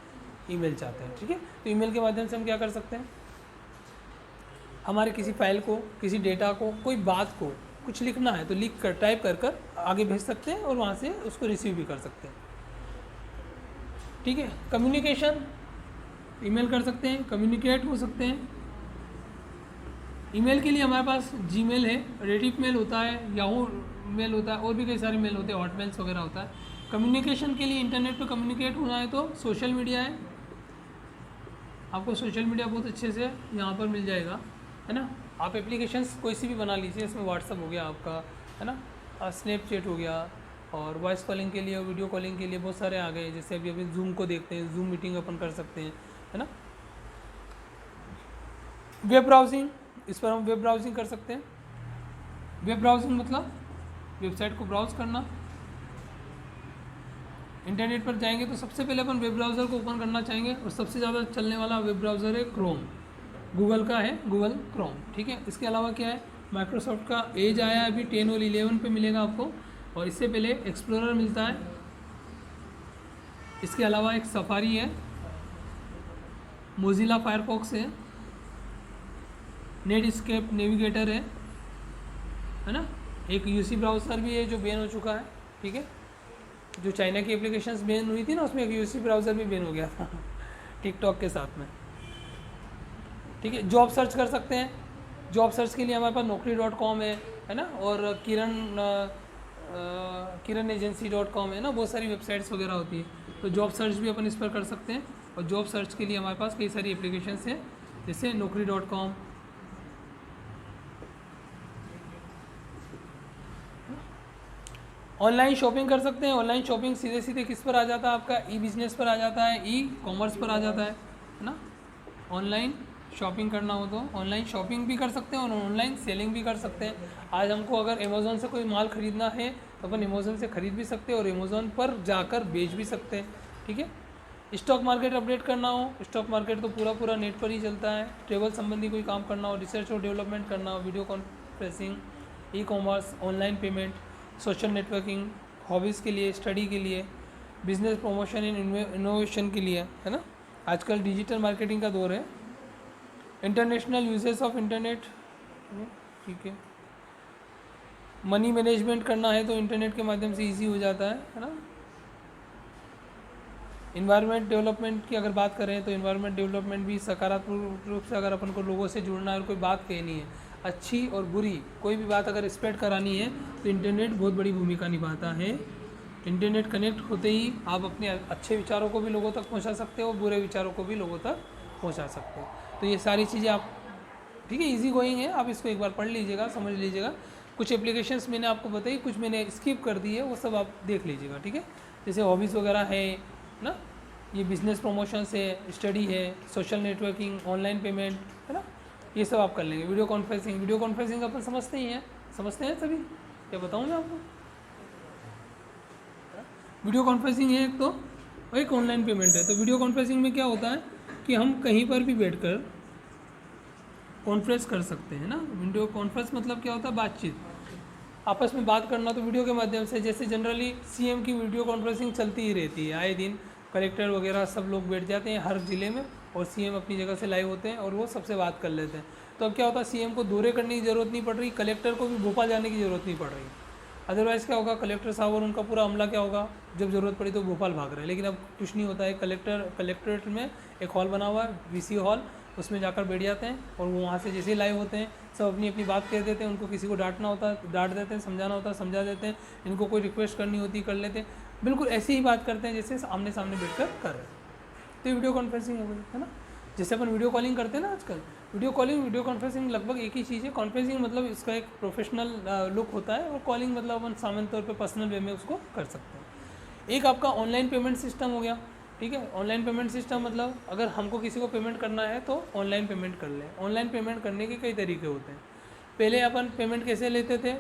ईमेल चाहते हैं, ठीक है। तो ईमेल के माध्यम से हम क्या कर सकते हैं, हमारे किसी फाइल को, किसी डेटा को, कोई बात को कुछ लिखना है तो लिख कर टाइप कर कर आगे भेज सकते हैं और वहाँ से उसको रिसीव भी कर सकते हैं। ठीक है, कम्युनिकेशन, ईमेल कर सकते हैं, कम्युनिकेट हो सकते हैं। ईमेल के लिए हमारे पास जीमेल है, रेडिफ मेल होता है, याहू मेल होता है, और भी कई सारे मेल होते हैं, हॉटमेल्स वगैरह होता है। कम्युनिकेशन के लिए इंटरनेट पे कम्युनिकेट होना है तो सोशल मीडिया है, आपको सोशल मीडिया बहुत अच्छे से यहाँ पर मिल जाएगा, है ना। आप एप्लीकेशंस कोई सी भी बना लीजिए, इसमें व्हाट्सअप हो गया आपका, है ना, स्नैपचैट हो गया, और वॉइस कॉलिंग के लिए और वीडियो कॉलिंग के लिए बहुत सारे आ गए, जैसे अभी अभी जूम को देखते हैं, जूम मीटिंग अपन कर सकते हैं, है ना। वेब ब्राउजिंग, इस पर हम वेब ब्राउजिंग कर सकते हैं। वेब ब्राउजिंग मतलब वेबसाइट को ब्राउज करना। इंटरनेट पर जाएंगे तो सबसे पहले अपन वेब ब्राउज़र को ओपन करना चाहेंगे, और सबसे ज़्यादा चलने वाला वेब ब्राउज़र है क्रोम, गूगल का है, गूगल क्रोम। ठीक है, इसके अलावा क्या है, माइक्रोसॉफ्ट का एज आया है अभी 10 और 11 पे मिलेगा आपको, और इससे पहले एक्सप्लोरर मिलता है। इसके अलावा एक सफारी है, मोजिला फायरफॉक्स है, नेटस्केप नेविगेटर है ना। एक यूसी ब्राउज़र भी है जो बैन हो चुका है। ठीक है, जो चाइना की एप्लीकेशंस बैन हुई थी ना, उसमें एक यूसी ब्राउज़र भी बैन हो गया था टिकटॉक के साथ में। ठीक है, जॉब सर्च कर सकते हैं। जॉब सर्च के लिए हमारे पास naukri.com है ना, और किरण एजेंसी.com है ना, बहुत सारी वेबसाइट्स वगैरह होती है, तो जॉब सर्च भी अपन इस पर कर सकते हैं। और जॉब सर्च के लिए हमारे पास कई सारी एप्लीकेशंस हैं, जैसे naukri.com। ऑनलाइन शॉपिंग कर सकते हैं। ऑनलाइन शॉपिंग सीधे सीधे किस पर आ जाता है, आपका ई बिजनेस पर आ जाता है, ई कॉमर्स पर आ जाता है ना। ऑनलाइन शॉपिंग करना हो तो ऑनलाइन शॉपिंग भी कर सकते हैं और ऑनलाइन सेलिंग भी कर सकते हैं। आज हमको अगर अमेज़ोन से कोई माल ख़रीदना है तो अपन अमेज़ोन से ख़रीद भी सकते हैं और अमेज़ोन पर जाकर बेच भी सकते हैं। ठीक है, स्टॉक मार्केट अपडेट करना हो, स्टॉक मार्केट तो पूरा नेट पर ही चलता है। ट्रेवल संबंधी कोई काम करना हो, रिसर्च और डेवलपमेंट करना हो, video conferencing, e commerce, online payment, social networking, hobbies के लिए, स्टडी के लिए, बिजनेस प्रमोशन एंड इनोवेशन के लिए, है ना। आजकल डिजिटल मार्केटिंग का दौर है। इंटरनेशनल यूजेस ऑफ इंटरनेट, ठीक है। मनी मैनेजमेंट करना है तो इंटरनेट के माध्यम से इजी हो जाता है ना। इन्वायरमेंट डेवलपमेंट की अगर बात करें तो इन्वायरमेंट डेवलपमेंट भी सकारात्मक रूप से अगर अपन को लोगों से जुड़ना है और कोई बात कहनी है, अच्छी और बुरी कोई भी बात अगर स्प्रेड करानी है तो इंटरनेट बहुत बड़ी भूमिका निभाता है। इंटरनेट कनेक्ट होते ही आप अपने अच्छे विचारों को भी लोगों तक पहुंचा सकते हो और बुरे विचारों को भी लोगों तक पहुंचा सकते हो। तो ये सारी चीज़ें आप, ठीक है, इजी गोइंग है, आप इसको एक बार पढ़ लीजिएगा, समझ लीजिएगा। कुछ एप्लीकेशंस मैंने आपको बताई, कुछ मैंने स्किप कर दी है, वो सब आप देख लीजिएगा। ठीक है, जैसे हॉबीज़ वगैरह है ना, ये बिजनेस प्रमोशंस है, स्टडी है, सोशल नेटवर्किंग, ऑनलाइन पेमेंट, है ना, ये सब आप कर लेंगे। वीडियो कॉन्फ्रेंसिंग अपन समझते ही हैं, समझते हैं सभी, क्या बताऊँ मैं आपको। वीडियो कॉन्फ्रेंसिंग है एक, तो एक ऑनलाइन पेमेंट है। तो वीडियो कॉन्फ्रेंसिंग में क्या होता है कि हम कहीं पर भी बैठकर कॉन्फ्रेंस कर सकते हैं ना। वीडियो कॉन्फ्रेंस मतलब क्या होता है, बातचीत, आपस में बात करना। तो वीडियो के माध्यम से, जैसे जनरली सीएम की वीडियो कॉन्फ्रेंसिंग चलती ही रहती है, आए दिन कलेक्टर वगैरह सब लोग बैठ जाते हैं हर ज़िले में और सीएम अपनी जगह से लाइव होते हैं और वो सबसे बात कर लेते हैं। तो अब क्या होता है, सीएम को दौरे करने की ज़रूरत नहीं पड़ रही, कलेक्टर को भी भोपाल जाने की ज़रूरत नहीं पड़ रही। अदरवाइज़ क्या होगा, कलेक्टर साहब और उनका पूरा अमला क्या होगा, जब ज़रूरत पड़ी तो भोपाल भाग रहे हैं। लेकिन अब कुछ नहीं होता है, कलेक्ट्रेट में एक हॉल बना हुआ है, वीसी हॉल, उसमें जाकर बैठ जाते हैं और वो वहाँ से जैसे ही लाइव होते हैं सब अपनी अपनी बात कह देते हैं। उनको किसी को डांटना होता है डांट देते हैं, समझाना होता है समझा देते हैं, इनको कोई रिक्वेस्ट करनी होती कर लेते हैं, बिल्कुल ऐसे ही बात करते हैं जैसे आमने सामने बैठकर कर रहे हैं। तो वीडियो कॉन्फ्रेंसिंग हो गई, है ना। जैसे अपन वीडियो कॉलिंग करते हैं ना आजकल, वीडियो कॉन्फ्रेंसिंग लगभग एक ही चीज़ है। कॉन्फ्रेंसिंग मतलब इसका एक प्रोफेशनल लुक होता है और कॉलिंग मतलब अपन सामान्य तौर पे पर्सनल वे में उसको कर सकते हैं। एक आपका ऑनलाइन पेमेंट सिस्टम हो गया, ठीक है। ऑनलाइन पेमेंट सिस्टम मतलब अगर हमको किसी को पेमेंट करना है तो ऑनलाइन पेमेंट कर लें। ऑनलाइन पेमेंट करने के कई तरीके होते हैं। पहले अपन पेमेंट कैसे लेते थे,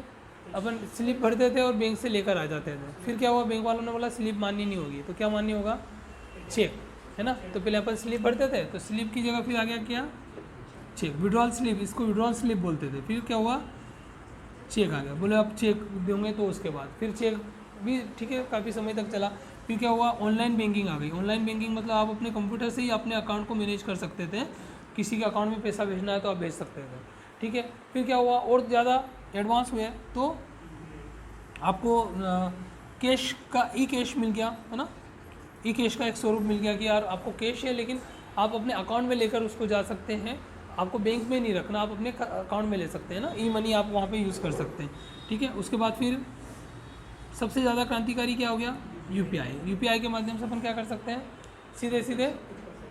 अपन स्लिप भरते थे और बैंक से लेकर आ जाते थे। फिर क्या हुआ, बैंक वालों ने बोला स्लिप माननी नहीं होगी, तो क्या माननी होगा, चेक, है ना। तो पहले अपन स्लिप भरते थे, तो स्लिप की जगह फिर आ गया क्या, चेक, विड्रॉल स्लिप, इसको विड्रॉल स्लिप बोलते थे। फिर क्या हुआ, चेक आ गया, बोले आप चेक देंगे तो उसके बाद फिर चेक भी, ठीक है, काफ़ी समय तक चला। फिर क्या हुआ, ऑनलाइन बैंकिंग आ गई। ऑनलाइन बैंकिंग मतलब आप अपने कंप्यूटर से ही अपने अकाउंट को मैनेज कर सकते थे, किसी के अकाउंट में पैसा भेजना है तो आप भेज सकते थे, ठीक है। फिर क्या हुआ, और ज़्यादा एडवांस हुए तो आपको कैश का ई कैश मिल गया है ना, ई कैश का एक स्वरूप मिल गया कि यार आपको कैश है लेकिन आप अपने अकाउंट में लेकर उसको जा सकते हैं, आपको बैंक में नहीं रखना, आप अपने अकाउंट में ले सकते हैं ना, ई मनी आप वहाँ पे यूज़ कर सकते हैं। ठीक है, उसके बाद फिर सबसे ज़्यादा क्रांतिकारी क्या हो गया, यूपीआई। यूपीआई के माध्यम से अपन क्या कर सकते हैं, सीधे सीधे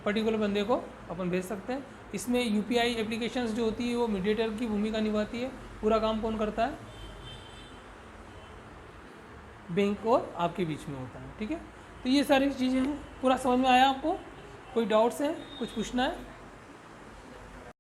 पर्टिकुलर बंदे को अपन भेज सकते हैं। इसमें यूपीआई एप्लीकेशंस जो होती है वो मीडिएटर की भूमिका निभाती है। पूरा काम कौन करता है, बैंक और आपके बीच में होता है। ठीक है, तो ये सारी चीज़ें हैं। पूरा समझ में आया आपको, कोई डाउट्स हैं, कुछ पूछना है?